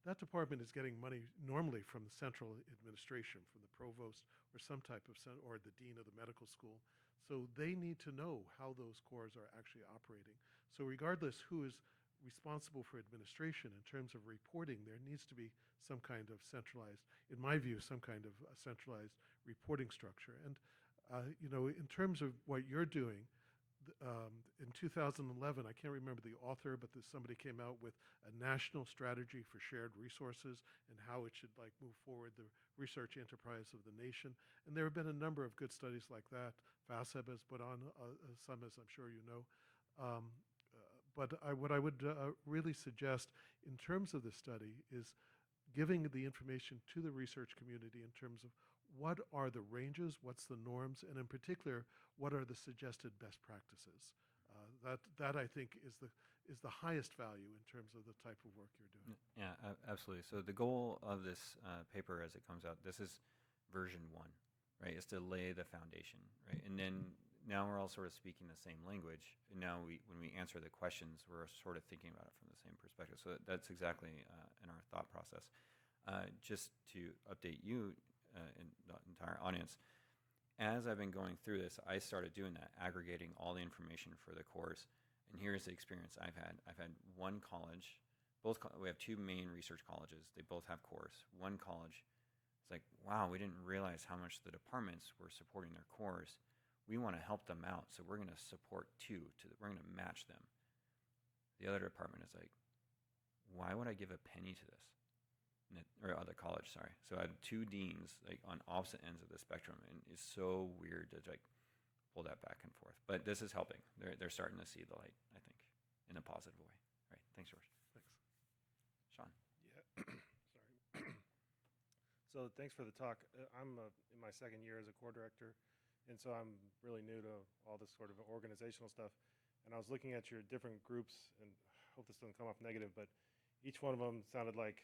that department is getting money normally from the central administration, from the provost or some type of, or the dean of the medical school. So they need to know how those cores are actually operating. So regardless who is responsible for administration in terms of reporting, there needs to be some kind of centralized, in my view, some kind of centralized reporting structure. And, in terms of what you're doing, in 2011, I can't remember the author, but somebody came out with a national strategy for shared resources and how it should move forward the research enterprise of the nation. And there have been a number of good studies like that. FASEB has put on some, as I'm sure you know. But what I would really suggest in terms of the study is giving the information to the research community in terms of what are the ranges, what's the norms, and in particular, what are the suggested best practices. That I think is the highest value in terms of the type of work you're doing. Yeah, absolutely. So the goal of this paper as it comes out, this is version 1, right? Is to lay the foundation, right? And then now we're all sort of speaking the same language. And now when we answer the questions, we're sort of thinking about it from the same perspective. So that's exactly in our thought process. Just to update you and the entire audience, as I've been going through this, I started doing that, aggregating all the information for the course. And here's the experience I've had. I've had one college, we have 2 main research colleges. They both have cores. One college, it's like, wow, we didn't realize how much the departments were supporting their cores. We want to help them out, so we're going to support 2. We're going to match them. The other department is like, why would I give a penny to this? Or other college, sorry. So I had 2 deans on opposite ends of the spectrum, and it's so weird to pull that back and forth. But this is helping. They're starting to see the light, I think, in a positive way. All right, thanks, George. Thanks. Sean. Yeah, sorry. So thanks for the talk. I'm in my 2nd year as a core director, and so I'm really new to all this sort of organizational stuff. And I was looking at your different groups, and I hope this doesn't come off negative, but each one of them sounded like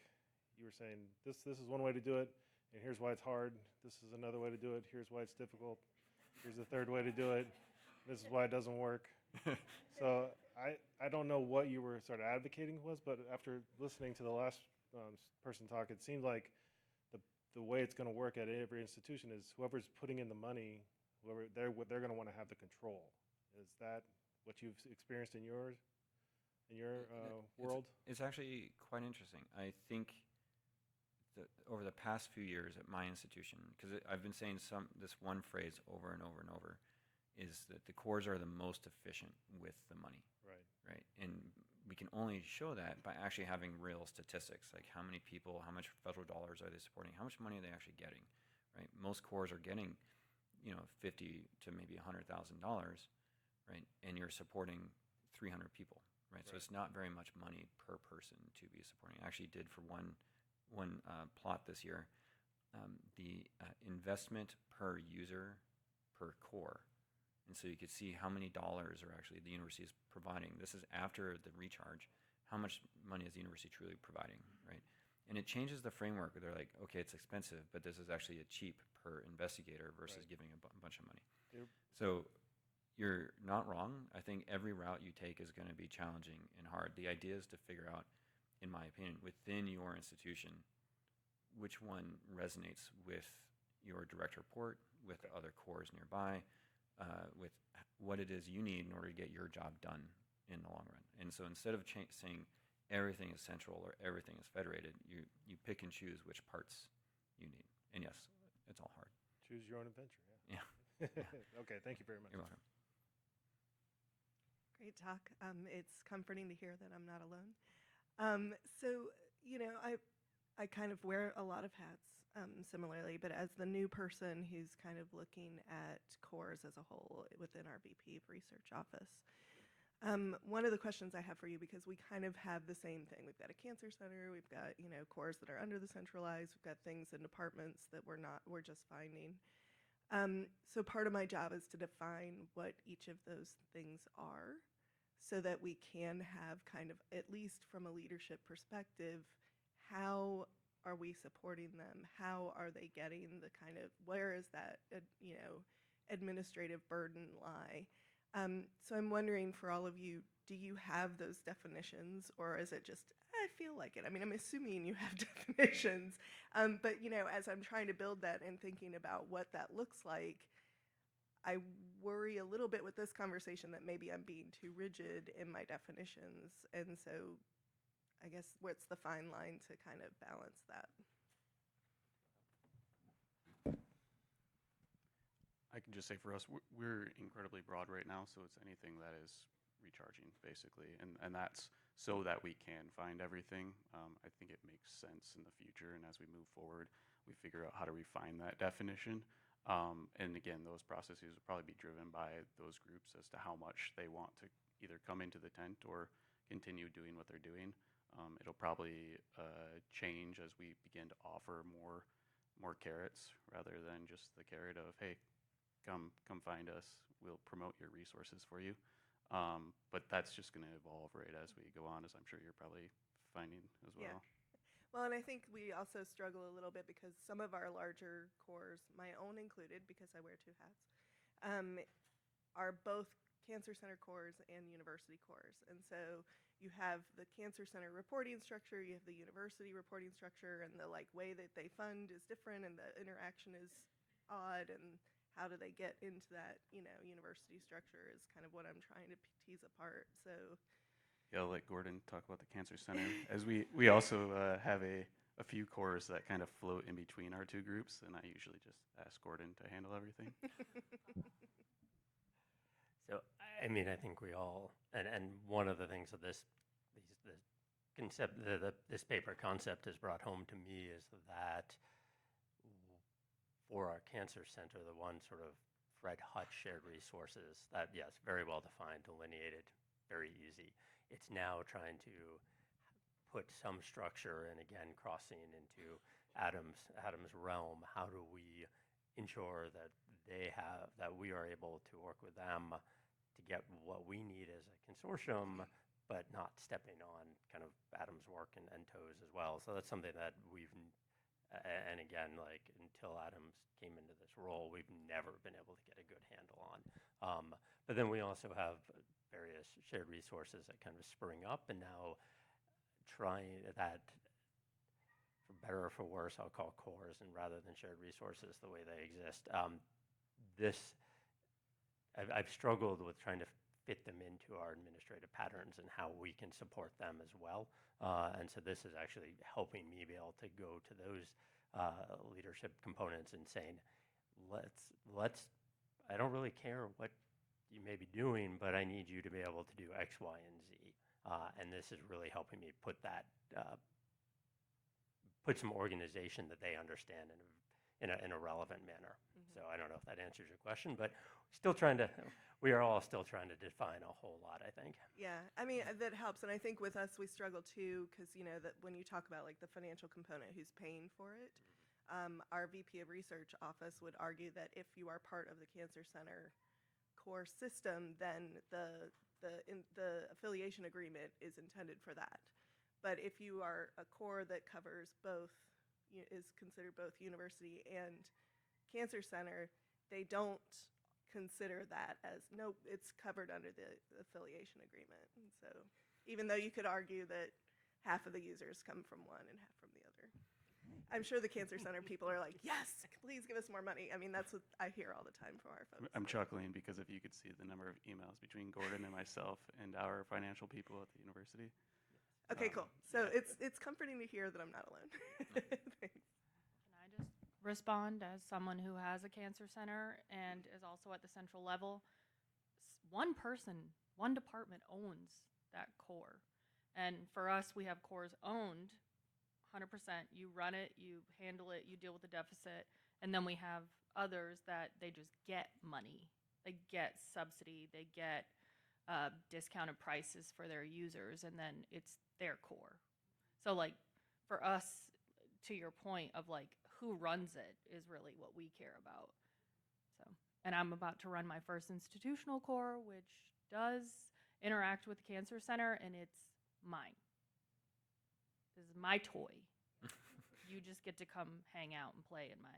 you were saying, this is one way to do it, and here's why it's hard. This is another way to do it. Here's why it's difficult. Here's the 3rd way to do it. This is why it doesn't work. So I don't know what you were sort of advocating was, but after listening to the last person talk, it seemed like the way it's going to work at every institution is whoever's putting in the money, they're going to want to have the control. Is that what you've experienced in your world? It's actually quite interesting. I think over the past few years at my institution, because I've been saying this one phrase over and over and over, is that the cores are the most efficient with the money, Right. right? And we can only show that by actually having real statistics, like how many people, how much federal dollars are they supporting, how much money are they actually getting, right? Most cores are getting, you know, 50 to maybe $100,000, right? And you're supporting 300 people, right? So Right. it's not very much money per person to be supporting. I actually did for one plot this year, the investment per user per core. And so you could see how many dollars are actually the university is providing. This is after the recharge. How much money is the university truly providing, right? And it changes the framework where they're like, okay, it's expensive, but this is actually a cheap per investigator versus Right. giving a bunch of money. Yep. So you're not wrong. I think every route you take is going to be challenging and hard. The idea is to figure out, in my opinion, within your institution, which one resonates with your direct report, with the other cores nearby, with what it is you need in order to get your job done in the long run. And so instead of saying everything is central or everything is federated, you pick and choose which parts you need. And yes, it's all hard. Choose your own adventure. Yeah. Okay, thank you very much. You're welcome. Great talk. It's comforting to hear that I'm not alone. So, you know, I kind of wear a lot of hats similarly, but as the new person who's kind of looking at cores as a whole within our VP of Research office, one of the questions I have for you, because we kind of have the same thing. We've got a cancer center, we've got, you know, cores that are under the centralized, we've got things in departments that we're just finding. So part of my job is to define what each of those things are so that we can have kind of, at least from a leadership perspective, how are we supporting them? How are they getting the kind of, where is that, you know, administrative burden lie? So I'm wondering for all of you, do you have those definitions, or is it just, I feel like it? I mean, I'm assuming you have definitions, but you know, as I'm trying to build that and thinking about what that looks like, I worry a little bit with this conversation that maybe I'm being too rigid in my definitions, and so I guess what's the fine line to kind of balance that? I can just say for us, we're incredibly broad right now, so it's anything that is recharging, basically. And that's so that we can find everything. I think it makes sense in the future, and as we move forward, we figure out how to refine that definition. And again, those processes will probably be driven by those groups as to how much they want to either come into the tent or continue doing what they're doing. It'll probably change as we begin to offer more carrots rather than just the carrot of, hey, come find us. We'll promote your resources for you. But that's just going to evolve right as we go on, as I'm sure you're probably finding as well. Yeah. Well, and I think we also struggle a little bit because some of our larger cores, my own included, because I wear two hats, are both cancer center cores and university cores. And so you have the cancer center reporting structure, you have the university reporting structure, and the like way that they fund is different, and the interaction is odd, and how do they get into that, you know, university structure is kind of what I'm trying to tease apart. So Yeah, I'll let Gordon talk about the cancer center. As we also have a few cores that kind of float in between our two groups, and I usually just ask Gordon to handle everything. So, I mean, I think we all, and one of the things that this paper concept has brought home to me is that for our cancer center, the one sort of Fred Hutch shared resources that, yes, very well defined, delineated, very easy. It's now trying to put some structure, and again, crossing into Adam's realm. How do we ensure that we are able to work with them to get what we need as a consortium, but not stepping on kind of Adam's work and toes as well. So that's something that and again, like until Adams came into this role, we've never been able to get a good handle on. But then we also have various shared resources that kind of spring up, and now trying that, for better or for worse, I'll call cores, and rather than shared resources the way they exist. I've struggled with trying to fit them into our administrative patterns and how we can support them as well. And so this is actually helping me be able to go to those leadership components and saying, let's I don't really care what you may be doing, but I need you to be able to do X, Y, and Z. And this is really helping me put that, put some organization that they understand in a relevant manner. So I don't know if that answers your question, but still trying to, we are all still trying to define a whole lot, I think. Yeah, I mean, that helps. And I think with us, we struggle too, because, you know, that when you talk about like the financial component, who's paying for it, our VP of Research office would argue that if you are part of the Cancer Center core system, then the affiliation agreement is intended for that. But if you are a core that covers both, is considered both university and Cancer Center, they don't consider that as, nope, it's covered under the affiliation agreement. And so even though you could argue that half of the users come from one and half from the other, I'm sure the Cancer Center people are like, yes, please give us more money. I mean, that's what I hear all the time from our folks. I'm chuckling because if you could see the number of emails between Gordon and myself and our financial people at the university. Okay, cool. So it's comforting to hear that I'm not alone. Thanks. Can I just respond as someone who has a cancer center and is also at the central level? One person, one department owns that core. And for us, we have cores owned 100%. You run it, you handle it, you deal with the deficit. And then we have others that they just get money. They get subsidy, they get discounted prices for their users, and then it's their core. So like for us, to your point of like who runs it is really what we care about. So, and I'm about to run my first institutional core, which does interact with the Cancer Center, and it's mine. This is my toy. You just get to come hang out and play in my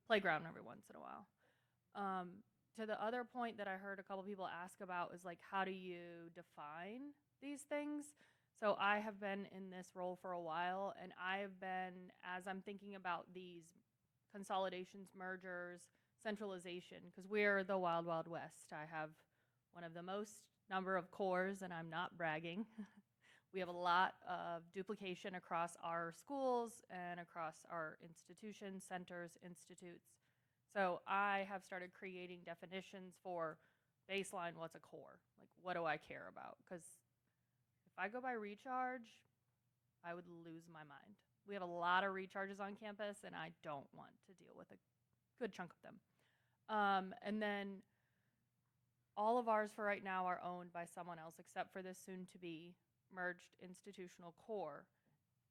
playground every once in a while. To the other point that I heard a couple people ask about is like, how do you define these things? So I have been in this role for a while, and I've been, as I'm thinking about these consolidations, mergers, centralization, because we're the wild, wild west. I have one of the most number of cores, and I'm not bragging. We have a lot of duplication across our schools and across our institutions, centers, institutes. So I have started creating definitions for baseline, what's a core? Like, what do I care about? Because if I go by recharge, I would lose my mind. We have a lot of recharges on campus, and I don't want to deal with a good chunk of them. And then all of ours for right now are owned by someone else, except for this soon-to-be merged institutional core.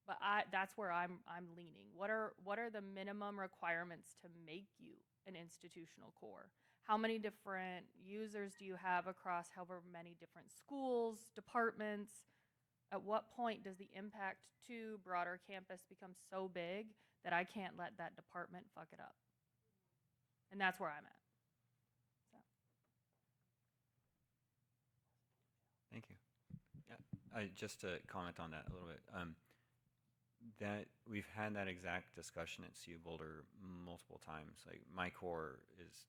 But that's where I'm leaning. What are the minimum requirements to make you an institutional core? How many different users do you have across however many different schools, departments? At what point does the impact to broader campus become so big that I can't let that department fuck it up? And that's where I'm at. So. Thank you. Yeah, just to comment on that a little bit. That we've had that exact discussion at CU Boulder multiple times. Like my core is,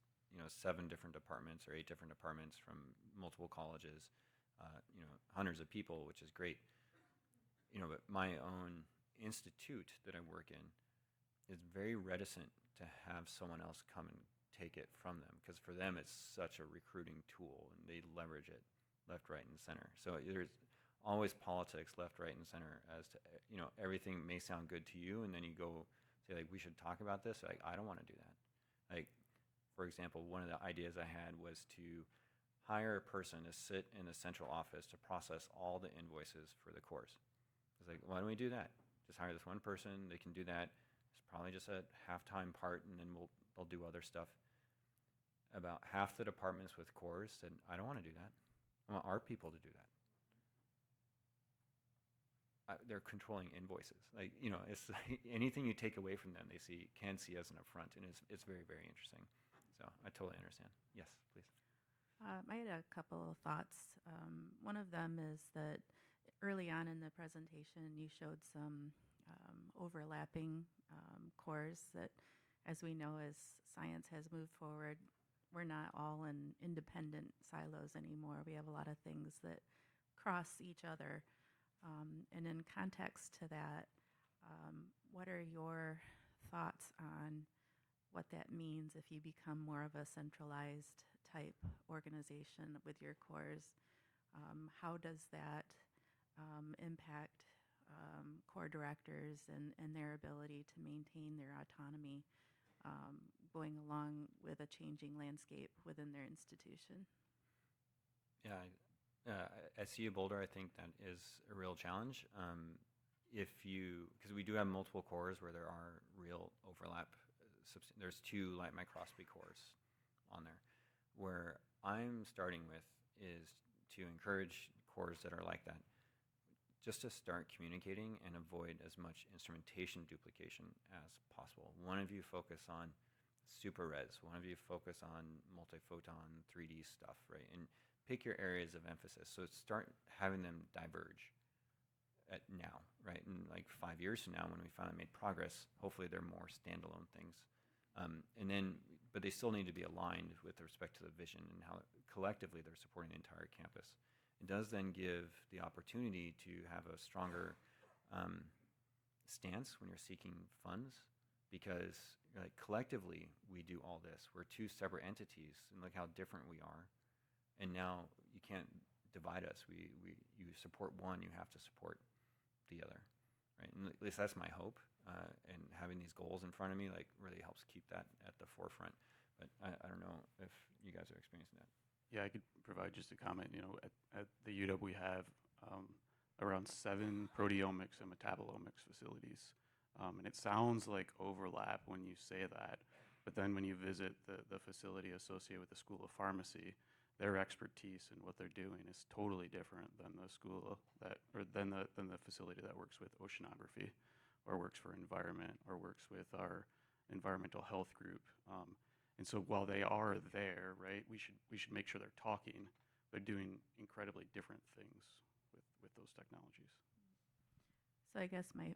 7 different departments or 8 different departments from multiple colleges, hundreds of people, which is great. But my own institute that I work in is very reticent to have someone else come and take it from them, because for them it's such a recruiting tool and they leverage it left, right, and center. So there's always politics left, right, and center as to, everything may sound good to you, and then you go say, like, we should talk about this. Like, I don't want to do that. Like, for example, one of the ideas I had was to hire a person to sit in the central office to process all the invoices for the course. It's like, why don't we do that? Just hire this one person. They can do that. It's probably just a half-time part, and then they'll do other stuff. About half the departments with cores said, I don't want to do that. I want our people to do that. They're controlling invoices. Like, it's like anything you take away from them, they can see as an affront, and it's very, very interesting. So I totally understand. Yes, please. I had a couple of thoughts. One of them is that early on in the presentation, you showed some overlapping cores that, as we know, as science has moved forward, we're not all in independent silos anymore. We have a lot of things that cross each other. And in context to that, what are your thoughts on what that means if you become more of a centralized type organization with your cores. How does that impact core directors and their ability to maintain their autonomy going along with a changing landscape within their institution? Yeah, at CU Boulder, I think that is a real challenge. Because we do have multiple cores where there are real overlap. There's 2 light microscopy cores on there. Where I'm starting with is to encourage cores that are like that, just to start communicating and avoid as much instrumentation duplication as possible. One of you focus on super res, one of you focus on multiphoton 3D stuff, right? And pick your areas of emphasis. So start having them diverge at now, right? And like 5 years from now, when we finally made progress, hopefully they're more standalone things. But they still need to be aligned with respect to the vision and how collectively they're supporting the entire campus. It does then give the opportunity to have a stronger stance when you're seeking funds, because like collectively we do all this. We're 2 separate entities, and look how different we are. And now you can't divide us. You support one, you have to support the other, right? And at least that's my hope. And having these goals in front of me like really helps keep that at the forefront. But I don't know if you guys are experiencing that. Yeah, I could provide just a comment. At the UW we have around 7 proteomics and metabolomics facilities. And it sounds like overlap when you say that, but then when you visit the facility associated with the School of Pharmacy, their expertise and what they're doing is totally different than the than the facility that works with oceanography, or works for environment, or works with our environmental health group. And so while they are there, right, we should make sure they're talking. They're doing incredibly different things with those technologies. So I guess I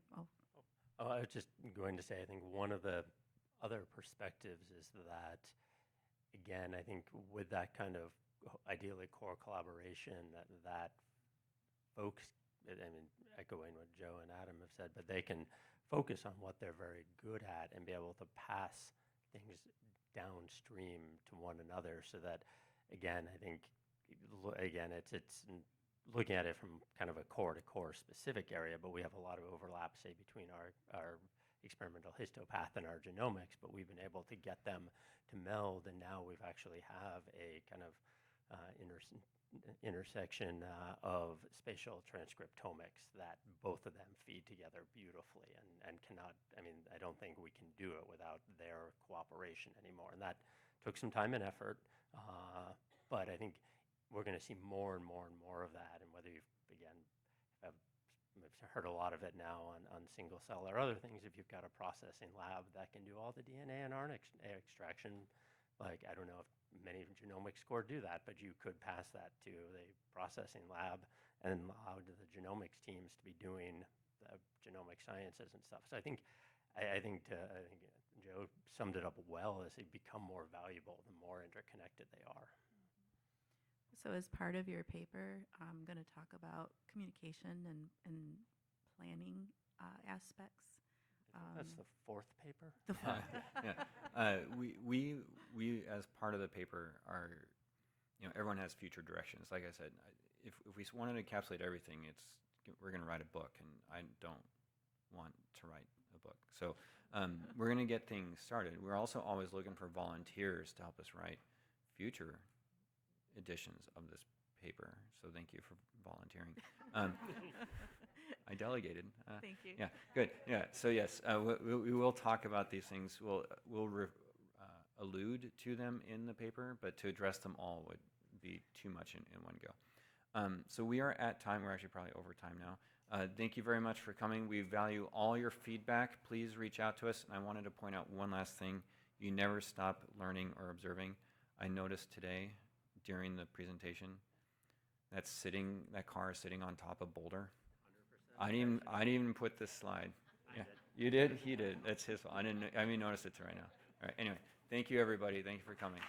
was just going to say, I think one of the other perspectives is that, again, I think with that kind of ideally core collaboration, that folks, I mean, echoing what Joe and Adam have said, but they can focus on what they're very good at and be able to pass things downstream to one another, so that, again, I think, again, it's looking at it from kind of a core to core specific area, but we have a lot of overlap, say, between our experimental histopath and our genomics, but we've been able to get them to meld, and now we've actually have a kind of intersection of spatial transcriptomics that both of them feed together beautifully, and cannot, I mean, I don't think we can do it without their cooperation anymore. And that took some time and effort, but I think we're going to see more and more and more of that. And whether you've, again, I've heard a lot of it now on single cell or other things, if you've got a processing lab that can do all the DNA and RNA extraction, like, I don't know if many genomics core do that, but you could pass that to the processing lab and allow the genomics teams to be doing the genomic sciences and stuff. So I think Joe summed it up well, as they become more valuable the more interconnected they are. So as part of your paper, I'm going to talk about communication and planning aspects. That's the 4th paper. The fourth. Yeah. We as part of the paper are, everyone has future directions. Like I said, if we wanted to encapsulate everything, we're going to write a book, and I don't want to write a book. So we're going to get things started. We're also always looking for volunteers to help us write future editions of this paper. So thank you for volunteering. I delegated. Thank you. Yeah, good. Yeah. So yes, we will talk about these things. We'll allude to them in the paper, but to address them all would be too much in one go. So we are at time. We're actually probably over time now. Thank you very much for coming. We value all your feedback. Please reach out to us. And I wanted to point out one last thing. You never stop learning or observing. I noticed today during the presentation that car is sitting on top of Boulder. 100%. I didn't even put this slide. Yeah. You did? He did. That's his fault. I didn't even notice it till right now. All right. Anyway, thank you, everybody. Thank you for coming.